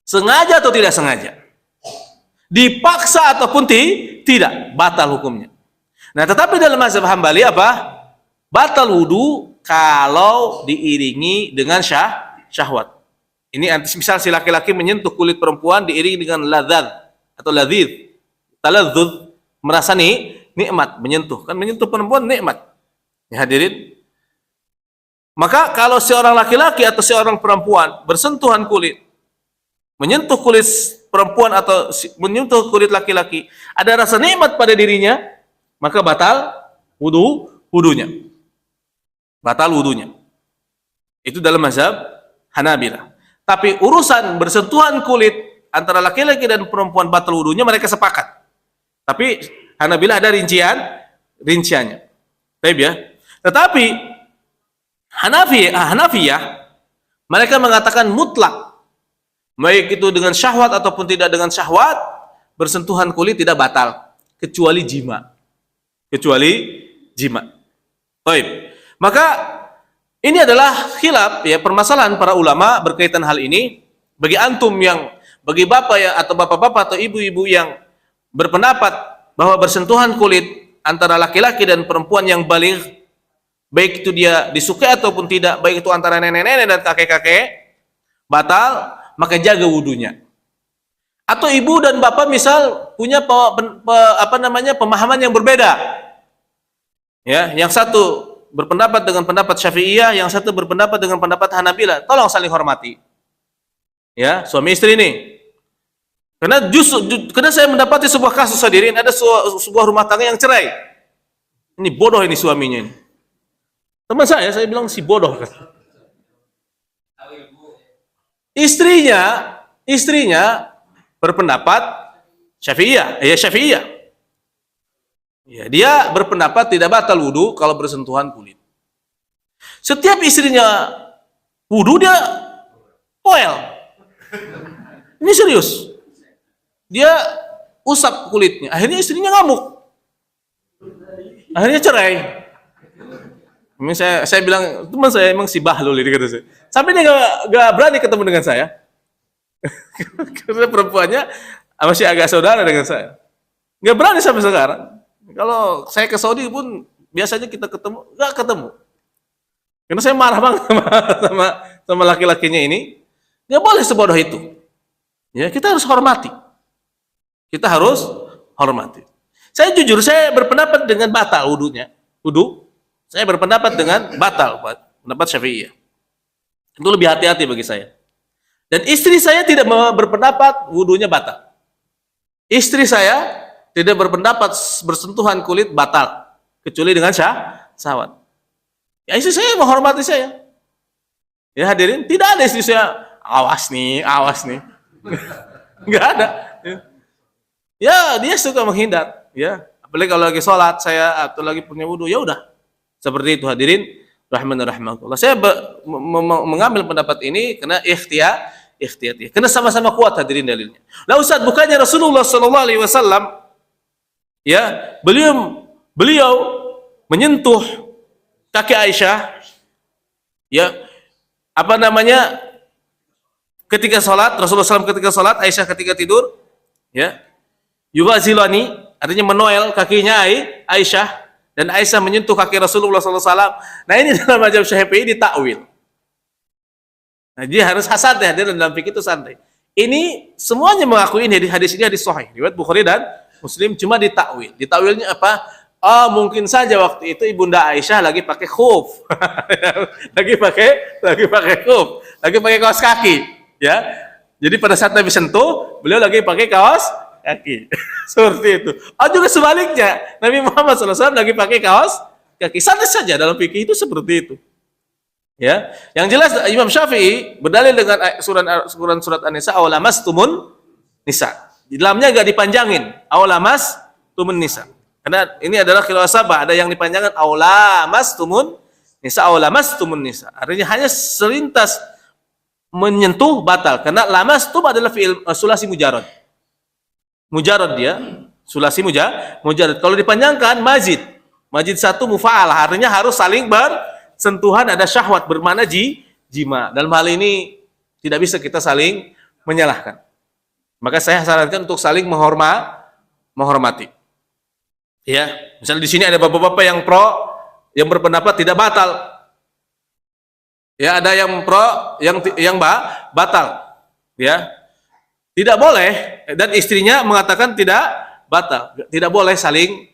Sengaja atau tidak sengaja. Dipaksa ataupun tidak, batal hukumnya. Nah, tetapi dalam mazhab Hambali apa? Batal wudu kalau diiringi dengan syahwat. Ini misal si laki-laki menyentuh kulit perempuan diiringi dengan ladzat atau ladzid. Taladzuz, merasa nikmat menyentuh. Kan menyentuh perempuan nikmat. Ya, hadirin. Maka kalau seorang laki-laki atau seorang perempuan bersentuhan kulit, menyentuh kulit perempuan atau menyentuh kulit laki-laki, ada rasa nikmat pada dirinya, maka batal wudunya. Batal wudunya. Itu dalam mazhab Hanabilah. Tapi urusan bersentuhan kulit antara laki-laki dan perempuan batal wudunya mereka sepakat. Tapi Hanabilah ada rinciannya. Baik ya. Tetapi Hanafiyah mereka mengatakan mutlak. Baik itu dengan syahwat ataupun tidak dengan syahwat, bersentuhan kulit tidak batal kecuali jima. Baik. Maka ini adalah khilaf ya, permasalahan para ulama berkaitan hal ini. Bagi bapak ya atau bapak-bapak atau ibu-ibu yang berpendapat bahwa bersentuhan kulit antara laki-laki dan perempuan yang baligh, baik itu dia disukai ataupun tidak, baik itu antara nenek-nenek dan kakek-kakek, batal, maka jaga wudunya. Atau ibu dan bapak misal punya pemahaman yang berbeda. Ya, yang satu berpendapat dengan pendapat Syafi'iyah, yang satu berpendapat dengan pendapat Hanabilah. Tolong saling hormati. Ya, suami istri ini. Karena saya mendapati sebuah kasus hadirin, ada sebuah rumah tangga yang cerai. Ini bodoh ini suaminya ini. Teman saya bilang si bodoh. Istrinya berpendapat Syafi'iyah. Ya, dia berpendapat tidak batal wudu kalau bersentuhan kulit. Setiap istrinya wudu dia poel. Ini serius. Dia usap kulitnya. Akhirnya istrinya ngamuk. Akhirnya cerai. Saya bilang, teman saya emang si Bahlul ini, kata saya. Sampai dia nggak berani ketemu dengan saya. Karena perempuannya masih agak saudara dengan saya. Nggak berani sampai sekarang. Kalau saya ke Saudi pun biasanya kita ketemu, nggak ketemu. Karena saya marah banget sama laki-lakinya ini. Nggak boleh sebodoh itu. Ya, kita harus hormati. Kita harus hormati. Saya jujur, saya berpendapat dengan batal wudunya. Saya berpendapat dengan batal, pendapat Syafi'iyah. Itu lebih hati-hati bagi saya. Dan istri saya tidak berpendapat wudunya batal. Istri saya tidak berpendapat bersentuhan kulit batal, kecuali dengan syahwat. Ya, istri saya menghormati saya. Ya hadirin, tidak ada istri saya, awas nih. Nggak ada. Ya, dia suka menghindar. Ya, apalagi kalau lagi sholat saya atau lagi punya wudu, ya udah. Seperti itu hadirin, rahimahullah. Saya mengambil pendapat ini karena ikhtiyati. Karena sama-sama kuat hadirin dalilnya. Lah Ustaz, bukannya Rasulullah sallallahu alaihi wasallam ya, beliau menyentuh kaki Aisyah ya, ketika salat, Rasulullah SAW ketika salat, Aisyah ketika tidur ya. Yuwazilani artinya menoel kakinya Aisyah, dan Aisyah menyentuh kaki Rasulullah SAW. Nah ini dalam mazhab Syafi'i ditakwil. Nah dia harus santai, dia dalam fikih itu santai. Ini semuanya mengakui ini hadis ini hadis sahih riwayat Bukhari dan Muslim, cuma ditakwil. Ditakwilnya apa? Oh mungkin saja waktu itu ibunda Aisyah lagi pakai khuf, lagi pakai khuf, lagi pakai kaos kaki, ya. Jadi pada saat Nabi sentuh, beliau lagi pakai kaos kaki. Seperti itu. Oh juga sebaliknya, Nabi Muhammad SAW lagi pakai kaos kaki. Santai saja dalam fikih itu seperti itu. Ya, yang jelas Imam Syafi'i berdalil dengan surat An-Nisa, awlamastumun nisa. Di dalamnya enggak dipanjangin, awlamastumun nisa. Karena ini adalah khilaf sabah, ada yang dipanjangkan awlamastumun nisa. Artinya hanya selintas menyentuh batal, karena lamastum adalah fi'il sulasi mujarrad. Mujarrad dia, sulasi mujarrad. Kalau dipanjangkan mazid satu mufa'alah, artinya harus saling bersentuhan, ada syahwat, bermakna jima. Dalam hal ini tidak bisa kita saling menyalahkan. Maka saya sarankan untuk saling menghormati. Ya, misalnya di sini ada bapak-bapak yang berpendapat tidak batal. Ya, ada yang yang batal. Ya. Tidak boleh, dan istrinya mengatakan tidak batal. Tidak boleh saling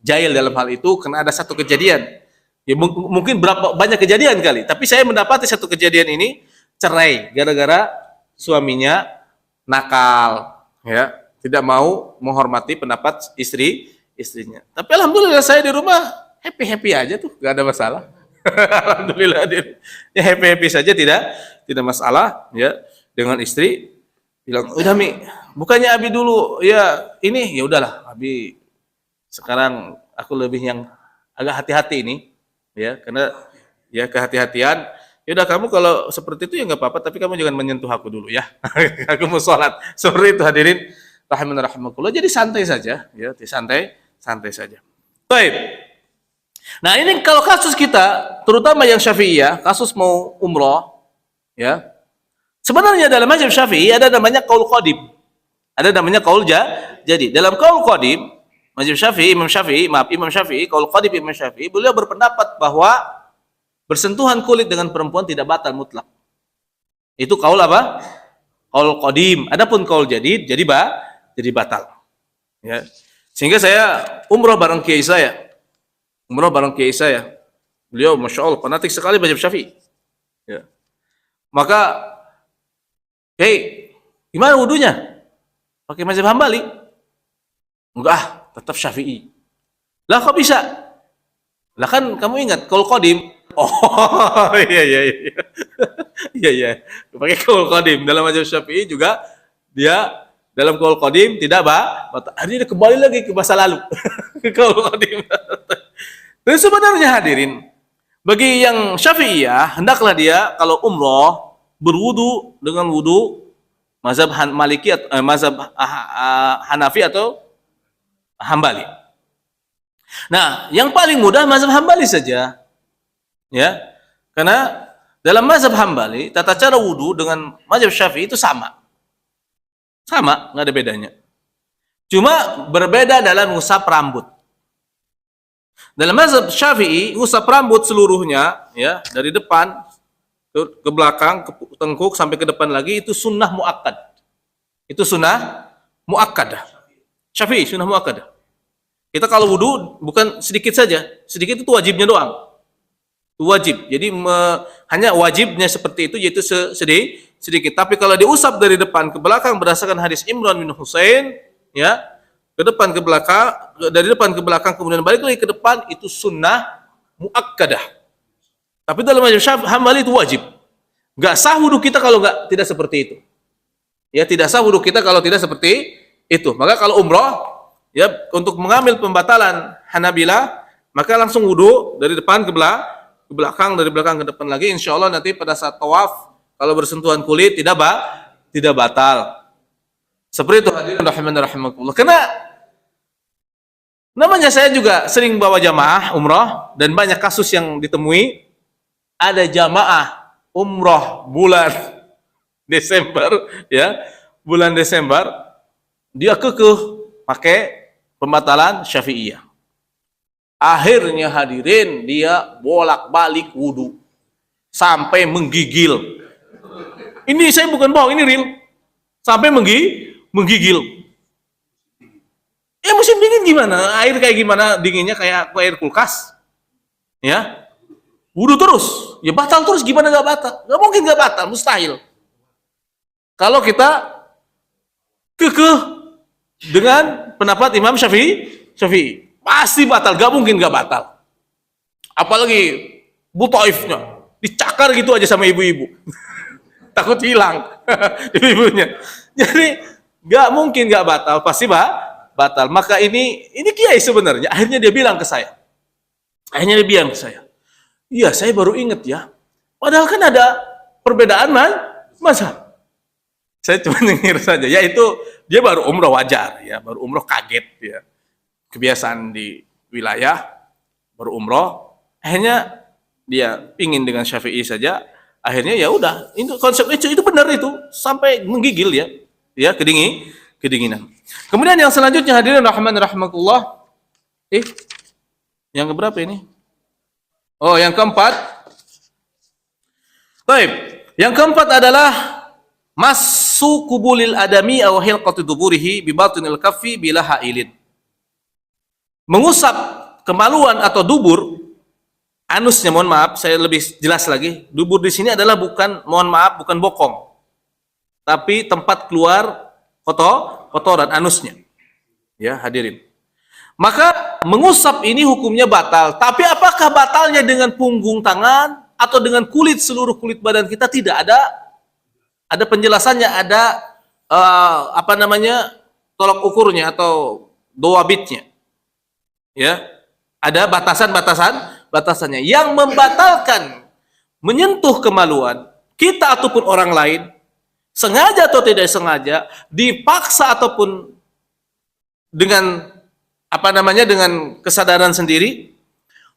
jahil dalam hal itu, karena ada satu kejadian. Ya, mungkin banyak kejadian kali, tapi saya mendapati satu kejadian ini cerai gara-gara suaminya nakal, ya, tidak mau menghormati pendapat istrinya. Tapi alhamdulillah saya di rumah happy aja tuh, nggak ada masalah. Alhamdulillah, ya happy saja, tidak masalah, ya, dengan istri. Bilang, udah Mi, bukannya Abi dulu ya ini, ya udahlah Abi sekarang aku lebih yang agak hati-hati ini, ya, karena ya kehati-hatian. Ya udah, kamu kalau seperti itu ya nggak apa-apa, tapi kamu jangan menyentuh aku dulu ya. Aku mau sholat. Seperti itu hadirin rahimakumullah. Jadi santai saja, ya, santai saja. Baik. Nah ini kalau kasus kita, terutama yang Syafi'iyah, kasus mau umroh, ya. Sebenarnya dalam mazhab Syafi'i ada namanya qaul qadim. Ada namanya qaul jadi. Dalam qaul qadim, mazhab Syafi'i, Imam Syafi'i, qaul qadim Imam Syafi'i, beliau berpendapat bahwa bersentuhan kulit dengan perempuan tidak batal mutlak. Itu qaul apa? Qaul qadim. Adapun qaul jadi batal. Ya. Sehingga saya umroh bareng kiai saya. Beliau Masya Allah fanatik sekali mazhab Syafi'i. Ya. Maka hei, gimana wudunya? Pakai mazhab Hambali? Enggak, tetap Syafi'i. Lah kok bisa? Lah kan kamu ingat qaul qadim. Oh, iya. Pakai qaul qadim dalam mazhab Syafi'i juga, dia dalam qaul qadim tidak batal. Akhirnya kembali lagi ke masa lalu. Qaul qadim. Dan sebenarnya hadirin, bagi yang Syafi'iyah, hendaklah dia kalau umroh berwudu dengan wudu mazhab Maliki atau mazhab Hanafi atau Hambali. Nah, yang paling mudah mazhab Hambali saja. Ya. Karena dalam mazhab Hambali tata cara wudu dengan mazhab Syafi'i itu sama. Sama, nggak ada bedanya. Cuma berbeda dalam ngusap rambut. Dalam mazhab Syafi'i, ngusap rambut seluruhnya, ya, dari depan ke belakang, ke tengkuk sampai ke depan lagi, itu sunnah muakkad. Itu sunnah muakkadah. Syafi'i sunnah muakkadah. Kita kalau wudu bukan sedikit saja, sedikit itu wajibnya doang. Itu wajib. Jadi hanya wajibnya seperti itu, yaitu sedikit. Tapi kalau diusap dari depan ke belakang berdasarkan hadis Imran bin Husain, ya, ke depan ke belakang, dari depan ke belakang kemudian balik lagi ke depan, itu sunnah muakkadah. Tapi dalam mazhab Hambali itu wajib. Enggak sah wudu kita kalau tidak seperti itu. Ya, tidak sah wudu kita kalau tidak seperti itu. Maka kalau umroh, ya, untuk mengambil pembatalan Hanabilah, maka langsung wudu dari depan ke belakang, dari belakang ke depan lagi. Insya Allah nanti pada saat tawaf, kalau bersentuhan kulit tidak batal. Seperti itu hadirin rahimakumullah. Karena namanya saya juga sering bawa jamaah umroh dan banyak kasus yang ditemui ada jamaah umroh bulan Desember, ya, bulan Desember dia kekeh pakai pembatalan Syafi'iyah. Akhirnya hadirin dia bolak-balik wudu sampai menggigil. Ini saya bukan bohong, ini real. Sampai menggigil. Musim dingin gimana? Air kayak gimana? Dinginnya kayak air kulkas. Ya. Wudu terus. Ya batal terus, gimana gak batal? Gak mungkin gak batal, mustahil. Kalau kita kekeh dengan pendapat Imam Syafi'i, pasti batal, gak mungkin gak batal. Apalagi Bu Taifnya dicakar gitu aja sama ibu-ibu. Takut hilang ibu-ibunya. Jadi gak mungkin gak batal, pasti batal. Maka ini kiai sebenarnya. Akhirnya dia bilang ke saya. Iya, saya baru ingat ya. Padahal kan ada perbedaan mazhab. Saya cuma nyengir saja. Yaitu dia baru umroh wajar, ya, baru umroh kaget, ya. Kebiasaan di wilayah baru umroh. Akhirnya dia pingin dengan Syafi'i saja. Akhirnya ya udah, itu konsepnya itu benar itu sampai menggigil, ya. Ya, kedinginan. Kemudian yang selanjutnya hadirin rahimakumullah. Yang keberapa ini? Oh, yang keempat. Baik. Yang keempat adalah masu kubulil adami aw hilqati duburihi bi batinil kaffi bila hailin. Mengusap kemaluan atau dubur anusnya, mohon maaf, saya lebih jelas lagi. Dubur di sini adalah bukan bokong. Tapi tempat keluar kotoran anusnya. Ya, hadirin. Maka mengusap ini hukumnya batal. Tapi apakah batalnya dengan punggung tangan atau dengan seluruh kulit badan kita? Tidak ada. Ada penjelasannya, ada tolak ukurnya atau dawabitnya. Ya, ada batasannya. Yang membatalkan menyentuh kemaluan kita ataupun orang lain, sengaja atau tidak sengaja, dipaksa ataupun dengan dengan kesadaran sendiri,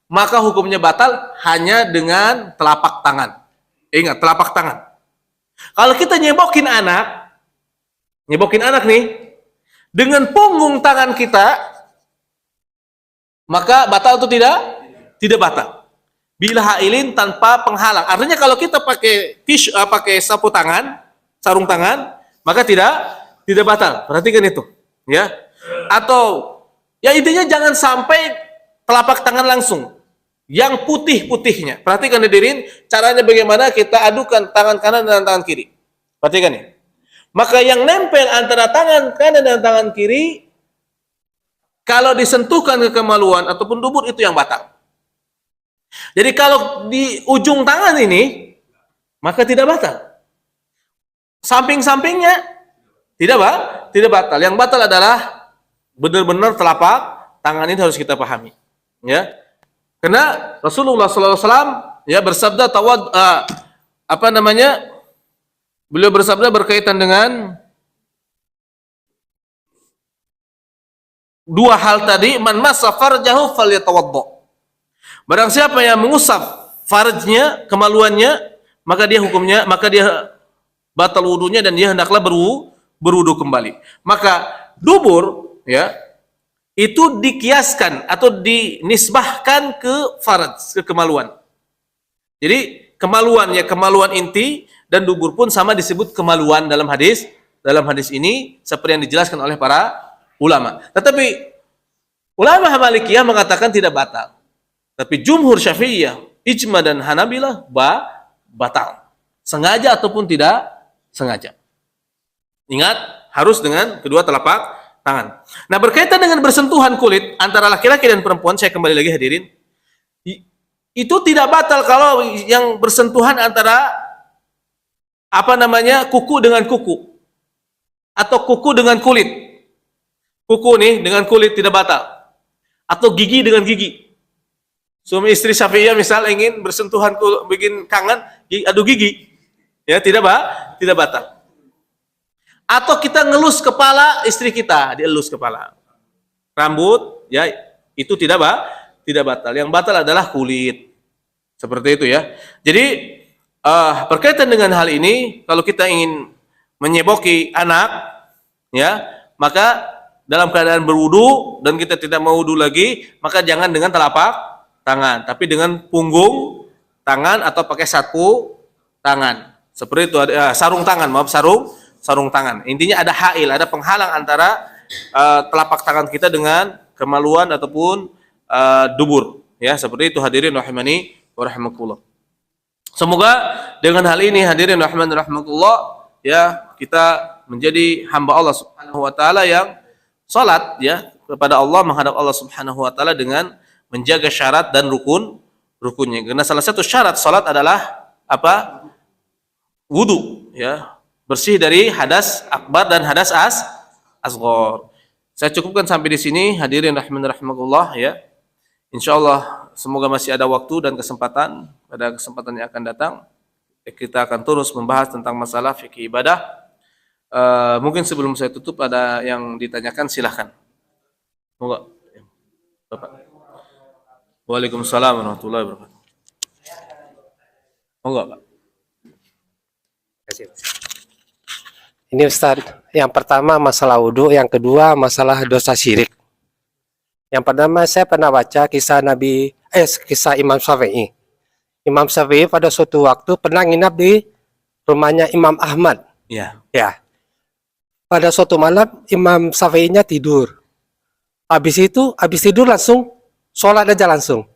maka hukumnya batal hanya dengan telapak tangan. Ingat, telapak tangan. Kalau kita nyebokin anak nih dengan punggung tangan kita, maka batal atau tidak? Tidak batal. Bila hailin tanpa penghalang. Artinya kalau kita pakai sapu tangan, sarung tangan, maka tidak batal. Perhatikan itu, ya. Atau ya intinya jangan sampai telapak tangan langsung. Yang putih-putihnya. Perhatikan hadirin, caranya bagaimana kita adukan tangan kanan dan tangan kiri. Perhatikan ya. Maka yang nempel antara tangan kanan dan tangan kiri, kalau disentuhkan ke kemaluan ataupun dubur, itu yang batal. Jadi kalau di ujung tangan ini, maka tidak batal. Samping-sampingnya tidak batal. Yang batal adalah benar-benar telapak tangan ini, harus kita pahami, ya. Karena Rasulullah SAW ya bersabda beliau bersabda berkaitan dengan dua hal tadi, man massa farjahu falyatawadda. Barang siapa yang mengusap farjnya, kemaluannya, maka dia batal wudunya dan dia hendaklah berwudu kembali. Maka dubur ya itu dikiaskan atau dinisbahkan ke farj, ke kemaluan. Jadi kemaluan inti dan dubur pun sama disebut kemaluan dalam hadis. Dalam hadis ini seperti yang dijelaskan oleh para ulama. Tetapi ulama Malikiyah mengatakan tidak batal. Tapi jumhur Syafi'iyah, Ijma dan Hanabilah batal. Sengaja ataupun tidak sengaja. Ingat, harus dengan kedua telapak tangan. Nah, berkaitan dengan bersentuhan kulit antara laki-laki dan perempuan, saya kembali lagi hadirin. Itu tidak batal kalau yang bersentuhan antara kuku dengan kuku atau kuku dengan kulit. Kuku nih dengan kulit tidak batal. Atau gigi dengan gigi. Suami istri Syafi'iyah misal ingin bersentuhan bikin kangen, adu gigi. Ya, tidak batal. Atau kita ngelus kepala istri kita, dielus kepala. Rambut, ya, itu tidak batal. Yang batal adalah kulit. Seperti itu ya. Jadi berkaitan dengan hal ini, kalau kita ingin menyeboki anak, ya, maka dalam keadaan berwudu dan kita tidak mau wudu lagi, maka jangan dengan telapak tangan, tapi dengan punggung tangan atau pakai sapu tangan. Seperti itu, sarung tangan, sarung tangan. Intinya ada hail, ada penghalang antara telapak tangan kita dengan kemaluan ataupun dubur. Ya, seperti itu hadirin rahimani wa rahimakumullah. Semoga dengan hal ini hadirin rahimani wa rahimakumullah, ya, kita menjadi hamba Allah Subhanahu wa taala yang salat ya kepada Allah, menghadap Allah Subhanahu wa taala dengan menjaga syarat dan rukunnya. Karena salah satu syarat salat adalah apa? Wudu, ya. Bersih dari hadas akbar dan hadas asghar. Saya cukupkan sampai di sini hadirin rahimani rahimakumullah ya. Insyaallah semoga masih ada waktu dan kesempatan pada kesempatan yang akan datang kita akan terus membahas tentang masalah fikih ibadah. Mungkin sebelum saya tutup ada yang ditanyakan, silahkan. Moga. Bapak. Waalaikumsalam warahmatullahi wabarakatuh. Moga, Pak. Ini Ustaz, yang pertama masalah wudhu, yang kedua masalah dosa syirik. Yang pertama saya pernah baca kisah kisah Imam Syafi'i. Imam Syafi'i pada suatu waktu pernah nginap di rumahnya Imam Ahmad. Ya. Ya. Pada suatu malam Imam Syafi'inya tidur. Habis tidur langsung sholat aja langsung.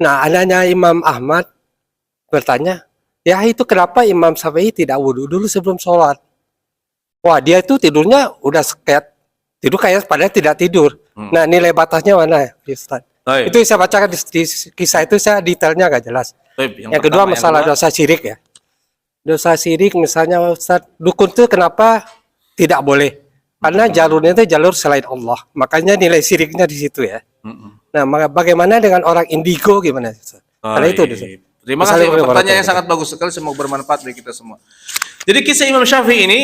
Nah, anaknya Imam Ahmad bertanya, ya itu kenapa Imam Syafi'i tidak wudhu dulu sebelum sholat? Wah, dia itu tidurnya udah tidur kayak padahal tidak tidur. Nah, nilai batasnya mana, Ustaz? Itu saya bacakan di kisah itu, saya detailnya agak jelas. Yang kedua masalah dosa syirik ya. Dosa syirik misalnya Ustaz, dukun itu kenapa tidak boleh? Karena jalurnya itu jalur selain Allah. Makanya nilai syiriknya di situ ya. Nah, bagaimana dengan orang indigo gimana, Ustaz? Karena itu. Terima kasih, pertanyaan yang sangat bagus sekali, semoga bermanfaat bagi kita semua. Jadi kisah Imam Syafi'i ini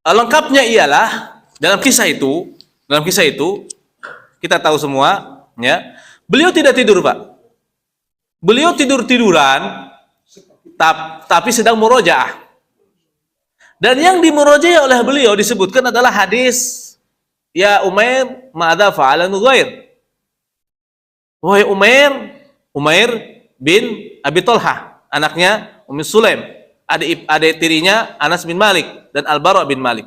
lengkapnya ialah dalam kisah itu kita tahu semua ya, beliau tidak tidur, Pak. Beliau tiduran tapi sedang murojaah. Dan yang dimurojaah oleh beliau disebutkan adalah hadis, ya Umair, ma'adha fa'ala Nughair. Wahai Umair bin Abi Thalhah, anaknya Ummi Sulaim, adik tirinya Anas bin Malik dan Al-Bara bin Malik.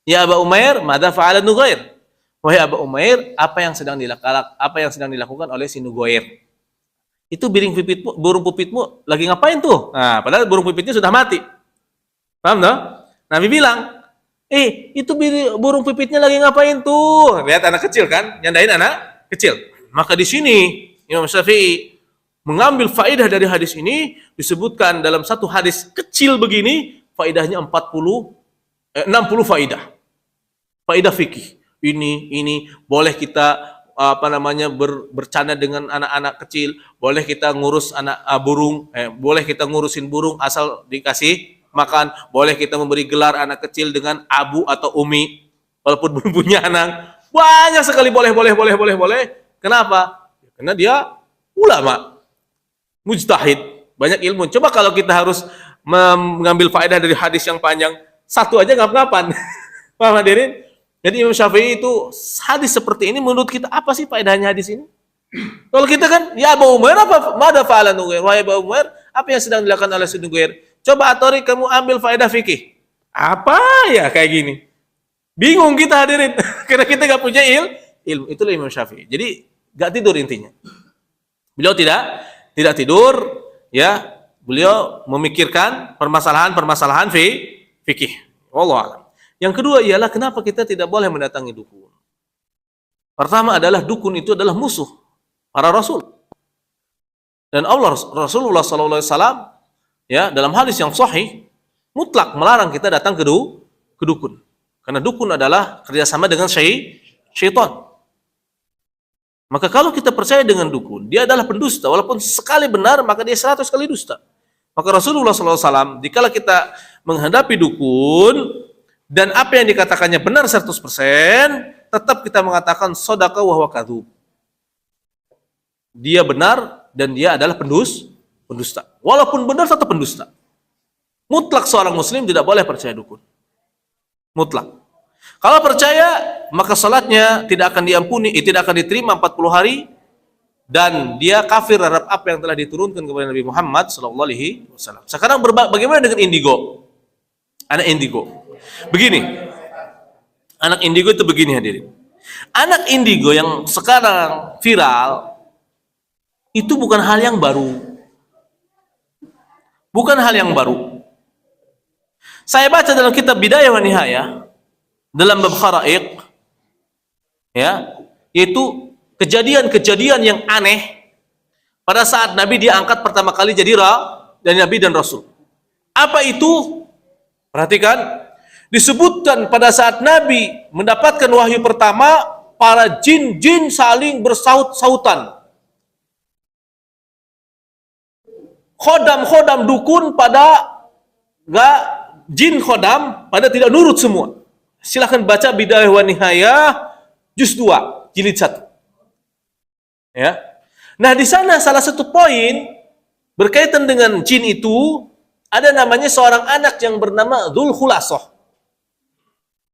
Ya Aba Umair, ma'adha fa'ala Nughair. Wahai Aba Umair, apa yang sedang dilakukan oleh si Nughair? Itu burung pipitmu lagi ngapain tuh? Nah, padahal burung pipitnya sudah mati. Paham toh? Nabi bilang, itu burung pipitnya lagi ngapain tuh? Lihat anak kecil kan, nyandain anak kecil. Maka di sini Imam Syafi'i mengambil faedah dari hadis ini, disebutkan dalam satu hadis kecil begini, faedahnya 60 faedah. Faedah fikih. Ini boleh kita bercanda dengan anak-anak kecil, boleh kita ngurus anak burung, boleh kita ngurusin burung asal dikasih makan, boleh kita memberi gelar anak kecil dengan abu atau umi walaupun belum punya anak, Banyak sekali boleh. Kenapa? Karena dia ulama, mujtahid, banyak ilmu. Coba kalau kita harus mengambil faedah dari hadis yang panjang, satu aja ngap-ngapan. Paham hadirin? Jadi Imam Syafi'i itu hadis seperti ini menurut kita apa sih faedahnya hadis ini? Kalau kita kan, ya Abu Umair apa? Mada fa'ala Nugair? Wahai Abu Umair, apa yang sedang dilakukan oleh Nugair? Coba Atori kamu ambil faedah fikih. Apa ya kayak gini? Bingung kita hadirin. Karena kita nggak punya ilmu. Itulah Imam Syafi'i. Jadi nggak tidur intinya. Beliau tidak tidur, ya. Beliau memikirkan permasalahan fikih. Wallahu a'lam. Yang kedua ialah kenapa kita tidak boleh mendatangi dukun. Pertama adalah dukun itu adalah musuh para rasul. Dan Rasulullah sallallahu alaihi wasallam ya dalam hadis yang sahih mutlak melarang kita datang ke dukun. Karena dukun adalah kerjasama dengan syaitan. Maka kalau kita percaya dengan dukun, dia adalah pendusta. Walaupun sekali benar, maka dia 100 kali dusta. Maka Rasulullah SAW, dikala kita menghadapi dukun, dan apa yang dikatakannya benar 100%, tetap kita mengatakan sodaka wa huwa kadzub. Dia benar dan dia adalah pendusta. Walaupun benar tetap pendusta. Mutlak seorang muslim tidak boleh percaya dukun. Mutlak. Kalau percaya, maka salatnya tidak akan diampuni, tidak akan diterima 40 hari, dan dia kafir terhadap apa yang telah diturunkan kepada Nabi Muhammad SAW. Sekarang bagaimana dengan indigo? Anak indigo. Begini, anak indigo itu begini hadirin. Anak indigo yang sekarang viral itu bukan hal yang baru. Bukan hal yang baru. Saya baca dalam kitab Bidayah wa Nihayah dalam bab khara'iq, ya, yaitu kejadian-kejadian yang aneh pada saat Nabi diangkat pertama kali jadi Nabi dan Rasul. Apa itu? Perhatikan. Disebutkan pada saat Nabi mendapatkan wahyu pertama, para jin-jin saling bersaut-sautan. Khodam dukun pada jin khodam pada tidak nurut semua. Silahkan baca Bidayah wa Nihayah juz 2 jilid 1. Ya. Nah, di sana salah satu poin berkaitan dengan jin itu ada namanya seorang anak yang bernama Dzul Khulasah.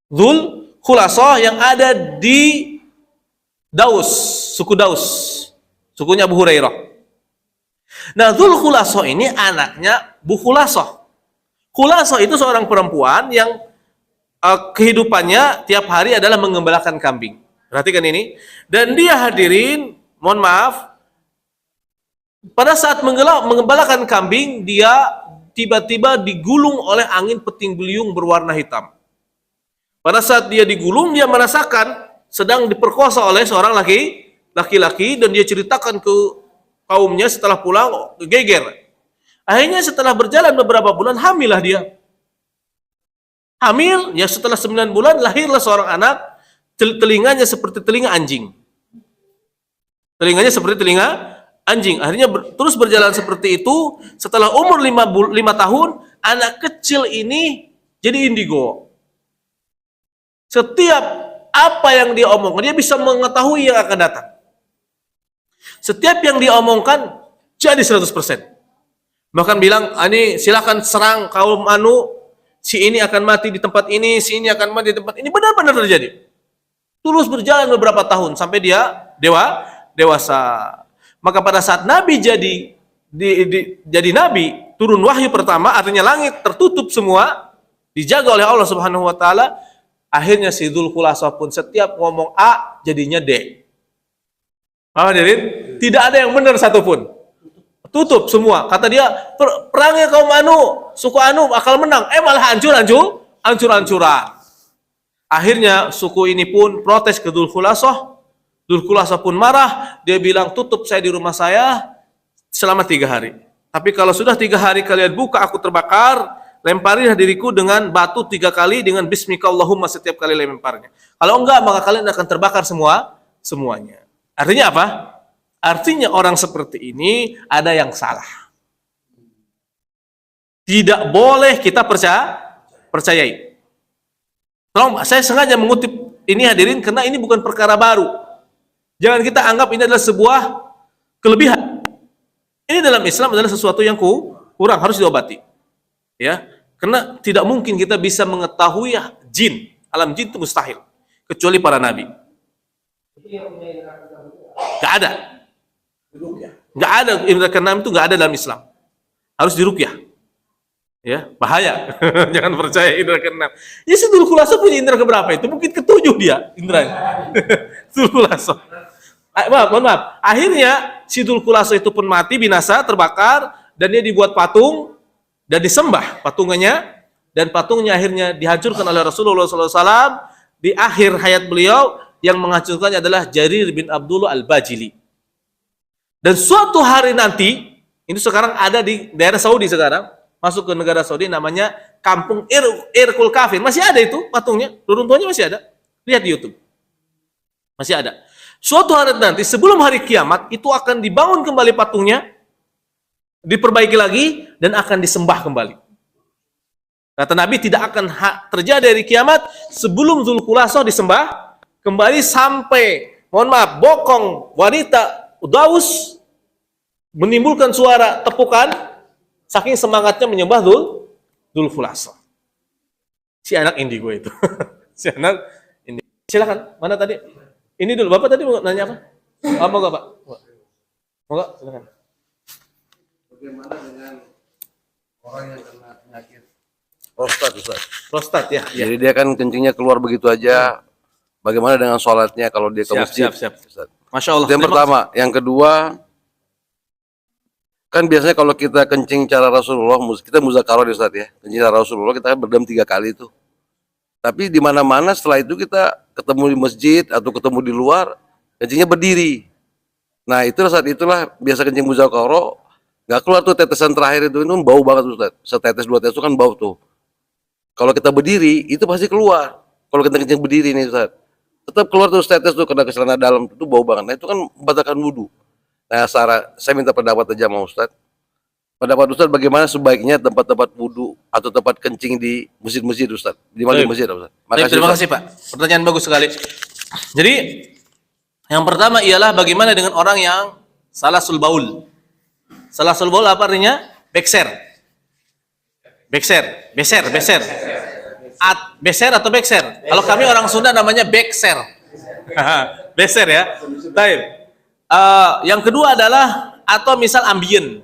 Dzul Khulasah yang ada di Daus, suku Daus, sukunya Abu Hurairah. Nah, Dzul Khulasah ini anaknya Bu Khulasah. Khulasah itu seorang perempuan yang kehidupannya tiap hari adalah mengembalakan kambing. Perhatikan ini. Dan dia hadirin, mohon maaf, pada saat mengembalakan kambing, dia tiba-tiba digulung oleh angin puting beliung berwarna hitam. Pada saat dia digulung, dia merasakan sedang diperkosa oleh seorang laki-laki, dan dia ceritakan ke kaumnya setelah pulang, geger. Akhirnya setelah berjalan beberapa bulan, hamillah dia. Hamil, ya setelah 9 bulan, lahirlah seorang anak, telinganya seperti telinga anjing. Telinganya seperti telinga anjing. Akhirnya terus berjalan seperti itu. Setelah umur 5 tahun, anak kecil ini jadi indigo. Setiap apa yang dia omongkan, dia bisa mengetahui yang akan datang. Setiap yang dia omongkan jadi 100%. Bahkan bilang, ini silakan serang kaum si ini akan mati di tempat ini, si ini akan mati di tempat ini. Benar-benar terjadi. Terus berjalan beberapa tahun sampai dia dewasa. Maka pada saat Nabi jadi Nabi, turun wahyu pertama, artinya langit tertutup semua, dijaga oleh Allah Subhanahu wa taala. Akhirnya si Dzul Khulasah pun setiap ngomong A jadinya D. Paham hadirin? Tidak ada yang benar satupun. Tutup semua. Kata dia, perangnya kaum suku bakal menang. Malah hancur-hancuran. Akhirnya suku ini pun protes ke Dzul Khulasah. Dzul Khulasah pun marah. Dia bilang, tutup saya di rumah saya selama 3 hari. Tapi kalau sudah 3 hari kalian buka, aku terbakar. Lemparilah diriku dengan batu 3 kali dengan bismikallahumma setiap kali lemparnya. Kalau enggak, maka kalian akan terbakar semuanya. Artinya apa? Artinya orang seperti ini ada yang salah. Tidak boleh kita percayai. Tolong, saya sengaja mengutip Ini hadirin, karena ini bukan perkara baru. Jangan kita anggap ini adalah sebuah kelebihan. Ini dalam Islam adalah sesuatu yang kurang, harus diobati. Ya, karena tidak mungkin kita bisa mengetahui jin. Alam jin itu mustahil, kecuali para nabi. Gak ada. Gak ada, indra keenam itu gak ada dalam Islam. Harus diruqyah. Ya, bahaya. Jangan percaya indra keenam. Ya, Sidul Khulaso punya indra keberapa itu? Mungkin ketujuh dia indranya. Sidul Khulaso. Mohon maaf. Akhirnya Sidul Khulaso itu pun mati, binasa, terbakar, dan dia dibuat patung dan disembah patungannya, dan patungnya akhirnya dihancurkan oleh Rasulullah SAW di akhir hayat beliau. Yang menghancurkannya adalah Jarir bin Abdullah Al-Bajili. Dan suatu hari nanti, ini sekarang ada di daerah Saudi sekarang, masuk ke negara Saudi, namanya Kampung Irkul Kafir. Masih ada itu patungnya, reruntuhannya masih ada. Lihat di YouTube. Masih ada. Suatu hari nanti, sebelum hari kiamat, itu akan dibangun kembali patungnya, diperbaiki lagi, dan akan disembah kembali. Kata Nabi, tidak akan terjadi hari kiamat sebelum Dzulkhulaso disembah kembali sampai, mohon maaf, bokong wanita Daus menimbulkan suara tepukan saking semangatnya menyembah Dzulkhulaso. Si anak indigo itu. Si anak indigo. Silakan, mana tadi? Ini dulu, Bapak tadi mau nanya apa? Apa enggak, Pak? Moga, silakan. Bagaimana dengan orang yang kena penyakit prostat, Ustaz? Prostat ya. Jadi dia kan kencingnya keluar begitu aja. Bagaimana dengan sholatnya kalau dia ke masjid? Siap. Ustaz? Masya Allah. Itu yang pertama. Yang kedua, kan biasanya kalau kita kencing cara Rasulullah, kita muzakarah Ustaz ya. Kencing cara Rasulullah kita kan berdiam 3 kali itu. Tapi di mana-mana setelah itu kita ketemu di masjid atau ketemu di luar, kencingnya berdiri. Nah, itu saat itulah biasa kencing muzakarah, nggak keluar tuh tetesan terakhir itu bau banget Ustaz. Setetes 2 tetes itu kan bau tuh. Kalau kita berdiri itu pasti keluar. Kalau kita kencing berdiri nih Ustaz, tetap keluar tuh tetes tuh kena ke celana dalam itu bau banget. Nah, itu kan membatalkan wudu. Nah, saya minta pendapat aja sama Ustaz. Pendapat Ustaz bagaimana sebaiknya tempat-tempat wudu atau tempat kencing di masjid-masjid Ustaz? Di masjid Ustaz. Terima kasih Pak. Pertanyaan bagus sekali. Jadi yang pertama ialah bagaimana dengan orang yang salasul baul. Salasul baul apa artinya? Bekser. Beser. Beser atau bekser? Kalau kami orang Sunda namanya bekser. Beser ya. Baik. Yang kedua adalah atau misal ambien.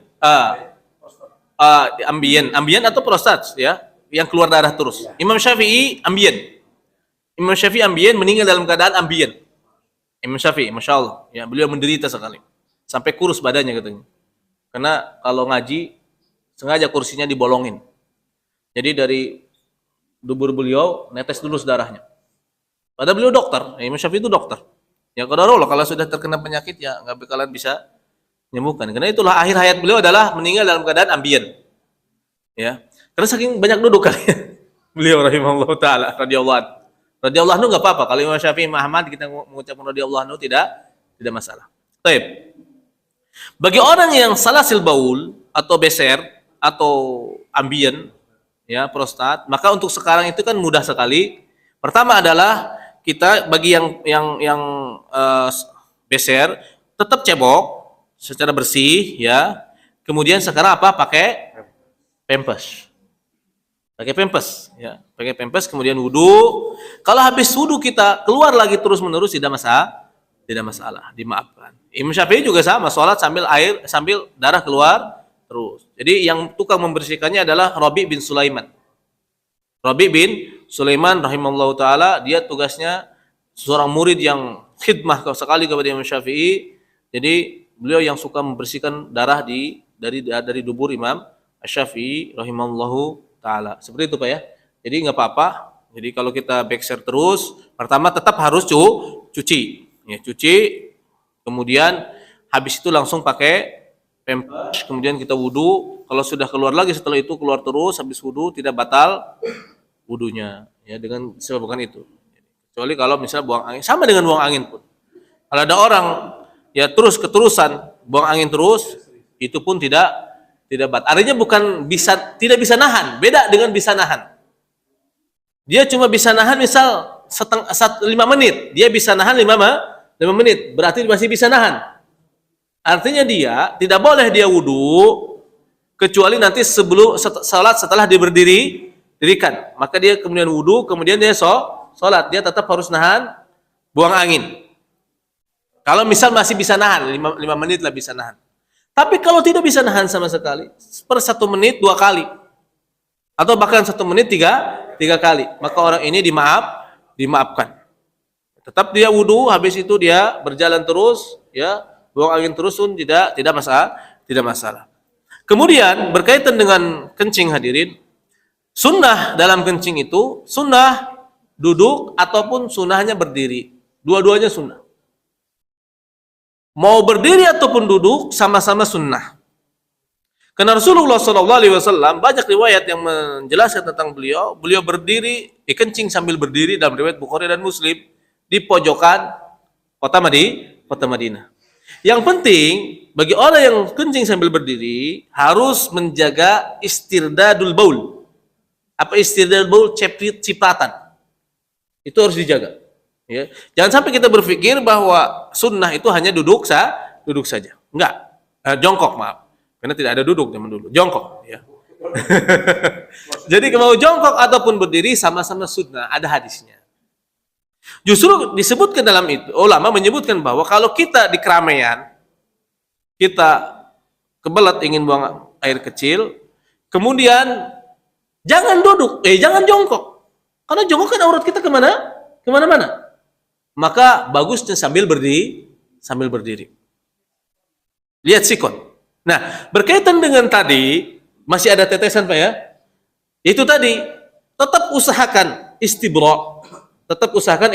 Ambien atau prostat ya, yang keluar darah terus. Imam Syafi'i ambien meninggal dalam keadaan ambien. Imam Syafi'i, masya Allah, ya beliau menderita sekali, sampai kurus badannya katanya. Karena kalau ngaji sengaja kursinya dibolongin. Jadi dari dubur beliau netes dulu darahnya. Padahal beliau dokter, Imam Syafi'i itu dokter. Ya qadarullah kalau sudah terkena penyakit ya nggak bakalan bisa menyembuhkan. Karena itulah akhir hayat beliau adalah meninggal dalam keadaan ambien. Ya. Karena saking banyak duduk kali. Beliau rahimahullah taala radhiyallahu anhu. Radhiyallahu anhu enggak apa-apa. Kalau Imam Syafi'i, Ahmad kita mengucapkan radhiyallahu anhu tidak masalah. Baik. Bagi orang yang salasil baul atau beser atau ambien ya, prostat, maka untuk sekarang itu kan mudah sekali. Pertama adalah kita bagi yang beser tetap cebok secara bersih ya. Kemudian sekarang apa? Pakai pampers. Pakai pampers ya. Pakai pampers kemudian wudu. Kalau habis wudu kita keluar lagi terus-menerus tidak masalah, dimaafkan. Imam Syafi'i juga sama, sholat sambil darah keluar terus. Jadi yang tukang membersihkannya adalah Rabi bin Sulaiman. Rabi bin Sulaiman rahimallahu taala, dia tugasnya seorang murid yang khidmah sekali kepada Imam Syafi'i. Jadi beliau yang suka membersihkan darah dari dubur Imam Asy-Syafi'i rahimallahu taala. Seperti itu Pak ya. Jadi nggak apa-apa. Jadi kalau kita bekser terus, pertama tetap harus cuci. Ya, cuci. Kemudian habis itu langsung pakai pampers, kemudian kita wudu. Kalau sudah keluar lagi setelah itu keluar terus habis wudu, tidak batal wudunya ya dengan sebabkan itu. Kecuali kalau misalnya buang angin, sama dengan buang angin pun. Kalau ada orang ya keterusan buang angin terus, itu pun tidak batal. Artinya bukan tidak bisa nahan, beda dengan bisa nahan. Dia cuma bisa nahan misal 5 menit, dia bisa nahan 5 menit, berarti masih bisa nahan. Artinya dia tidak boleh dia wudu kecuali nanti sebelum salat, setelah dia dirikan. Maka dia kemudian wudu, kemudian dia salat, dia tetap harus nahan buang angin. Kalau misal masih bisa nahan 5 menit lah bisa nahan. Tapi kalau tidak bisa nahan sama sekali, per 1 menit 2 kali, atau bahkan 1 menit 3 kali, maka orang ini dimaafkan. Tetap dia wudu, habis itu dia berjalan terus, ya, buang angin terus pun tidak masalah. Kemudian berkaitan dengan kencing hadirin, sunnah dalam kencing itu sunnah duduk ataupun sunnahnya berdiri, dua-duanya sunnah. Mau berdiri ataupun duduk sama-sama sunnah. Karena Rasulullah SAW banyak riwayat yang menjelaskan tentang beliau berdiri, kencing sambil berdiri dalam riwayat Bukhari dan Muslim di pojokan kota Madinah. Yang penting bagi orang yang kencing sambil berdiri harus menjaga istirdadul baul. Apa istirdadul baul? Cipratan. Itu harus dijaga. Ya. Jangan sampai kita berpikir bahwa sunnah itu hanya duduk saja. Enggak. Jongkok, maaf. Karena tidak ada duduk zaman dulu. Jongkok, ya. Jadi mau jongkok ataupun berdiri sama-sama sunnah, ada hadisnya. Justru disebutkan dalam itu, ulama menyebutkan bahwa kalau kita di keramaian, kita kebelet ingin buang air kecil, kemudian jangan duduk, jangan jongkok. Karena jongkok kan aurat kita kemana-mana. Maka bagusnya sambil berdiri. Lihat sikon. Nah, berkaitan dengan tadi, masih ada tetesan Pak ya? Itu tadi, tetap usahakan istibra. Tetap usahakan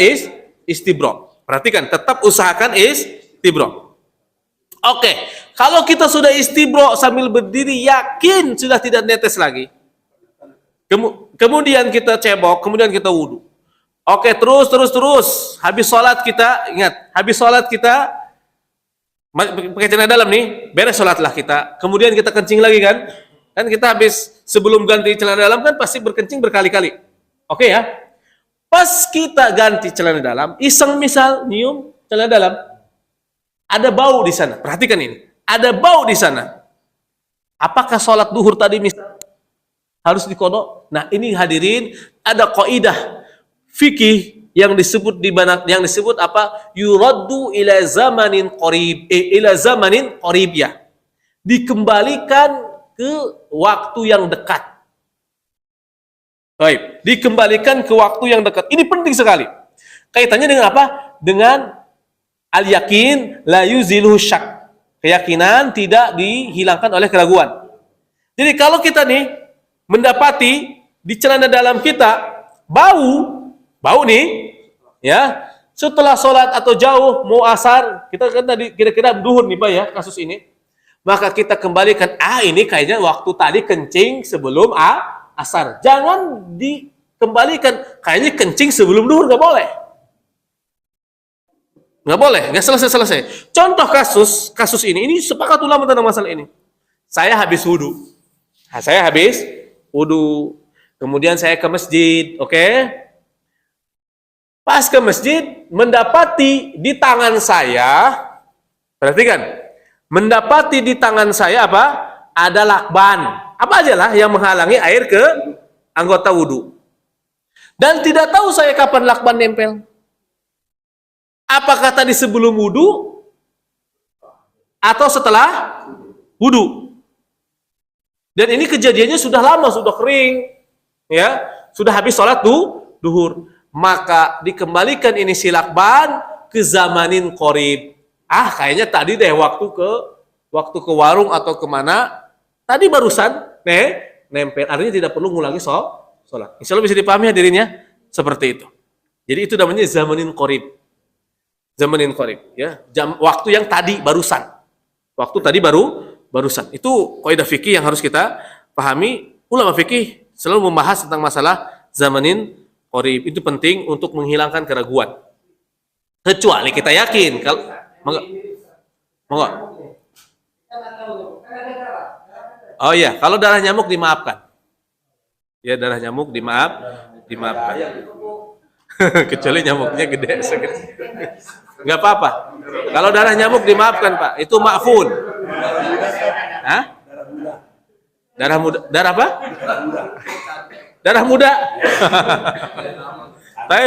istibra. Perhatikan, tetap usahakan istibra. Oke, kalau kita sudah istibra sambil berdiri, yakin sudah tidak netes lagi. Kemudian kita cebok, kemudian kita wudu. Oke, terus. Habis sholat kita, ingat, habis sholat kita pakai celana dalam nih, beres sholatlah kita. Kemudian kita kencing lagi kan? Kan kita habis sebelum ganti celana dalam kan pasti berkencing berkali-kali. Oke ya? Pas kita ganti celana dalam, iseng misal nyium celana dalam, ada bau di sana. Perhatikan ini, ada bau di sana. Apakah sholat duhur tadi misal harus dikodok? Nah ini hadirin, ada kaidah fikih yang disebut apa? Yuraddu ila zamanin qarib, ila zamanin qaribiyah. Dikembalikan ke waktu yang dekat. Baik, dikembalikan ke waktu yang dekat. Ini penting sekali. Kaitannya dengan apa? Dengan al-yakin la yuziluhu syak. Keyakinan tidak dihilangkan oleh keraguan. Jadi kalau kita nih mendapati di celana dalam kita bau nih, ya, setelah sholat atau jauh mau asar, kita kan tadi kira-kira duhur nih Pak ya kasus ini, maka kita kembalikan, ini kayaknya waktu tadi kencing sebelum asar. Jangan dikembalikan, kayaknya kencing sebelum duhur, nggak boleh. Nggak boleh, nggak selesai. Contoh kasus ini sepakat ulama tentang masalah ini. Saya habis wudu, kemudian saya ke masjid, oke? Pas ke masjid, mendapati di tangan saya, perhatikan, mendapati di tangan saya apa? Ada lakban. Apa aja lah yang menghalangi air ke anggota wudu. Dan tidak tahu saya kapan lakban nempel. Apakah tadi sebelum wudu atau setelah wudu? Dan ini kejadiannya sudah lama, sudah kering, ya, sudah habis sholat duhur. Maka dikembalikan ini si lakban ke zamanin qarib. Kayaknya tadi deh waktu ke warung atau kemana, tadi barusan nempel. Artinya tidak perlu ngulangi sholat. Insya Allah bisa dipahami hadirinnya seperti itu. Jadi itu namanya zamanin qarib. Zamanin qarib, ya, waktu yang tadi barusan. Waktu tadi barusan. Itu kaidah fikih yang harus kita pahami. Ulama fikih selalu membahas tentang masalah zamanin qarib. Itu penting untuk menghilangkan keraguan. Kecuali kita yakin kalau monggo. Oh iya, kalau darah nyamuk dimaafkan. Ya, darah nyamuk dimaafkan. Kecuali nyamuknya gede segede. Nggak apa-apa. Kalau darah nyamuk dimaafkan, Pak. Itu ma'fun. Hah? Darah muda. Darah apa? Darah muda. Tapi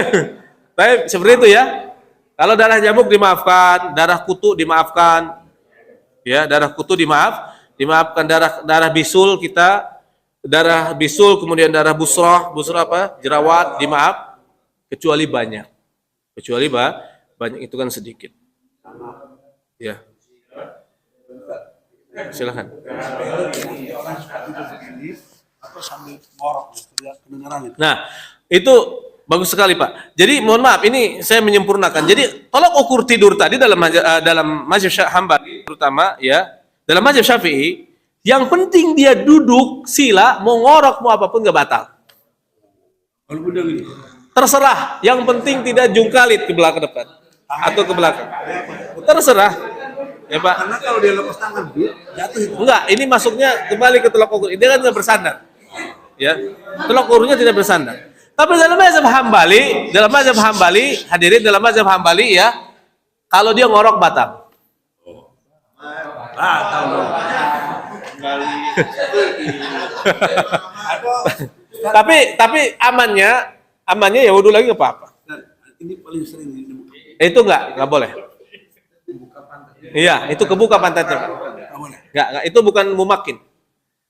seperti itu ya. Kalau darah nyamuk dimaafkan, darah kutu dimaafkan. Ya, darah kutu dimaafkan darah bisul kita, darah bisul kemudian darah busrah apa? Jerawat dimaaf kecuali banyak. Kecuali banyak itu kan sedikit. Ya. Silakan. Nah, itu bagus sekali, Pak. Jadi mohon maaf, ini saya menyempurnakan. Jadi tolak ukur tidur tadi dalam mazhab Hambali terutama ya, dalam mazhab Syafi'i, yang penting dia duduk sila, mau ngorok mau apapun gak batal. Terserah, yang penting tidak jungkalit ke belakang depan atau ke belakang. Terserah. Ya, Pak. Karena kalau dia lepas tangan, jatuh itu. Enggak, ini masuknya kembali ke tolak ukur. Dia kan tidak bersandar. Ya. Tolak ukurnya tidak bersandar. Tapi dalam mazhab Hambali, hadirin dalam mazhab Hambali ya, kalau dia ngorok batal. tapi amannya ya wudu lagi nggak apa-apa. Ini paling sering ditemukan. Itu nggak boleh. Iya, itu kebuka pantatnya. Enggak, itu bukan mumakin.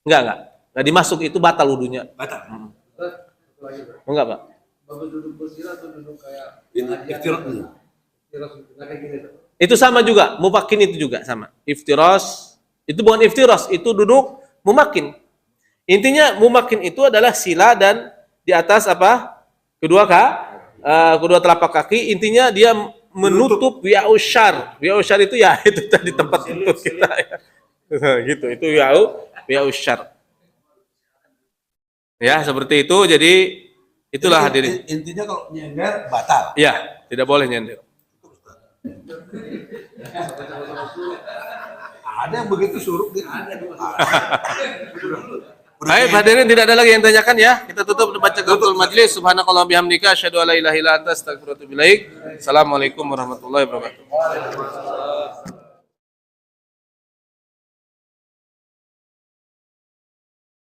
Enggak dimasuk, itu batal wudunya. Batal. Enggak, Pak. Bagus duduk bersila atau duduk kayak Iftirak. Itu sama juga, mumakin itu juga sama. Iftiras, itu bukan iftiras, itu duduk mumakin. Intinya mumakin itu adalah sila dan di atas apa? Kedua telapak kaki, intinya dia menutup wi'ausyar. Wi'ausyar itu ya itu tadi tempat untuk kita ya. Gitu, itu wi'ausyar. Ya, seperti itu. Jadi itulah hadirin. Intinya kalau nyender batal. Ya, tidak boleh nyender. Ada yang begitu suruh gitu. Baik, hadirin, tidak ada lagi yang tanyakan ya. Kita tutup baca qaul majlis. Subhanakallah bihamdika asyhadu an la ilaha illa anta astaghfiruka wa atubu ilaik. Assalamualaikum warahmatullahi wabarakatuh.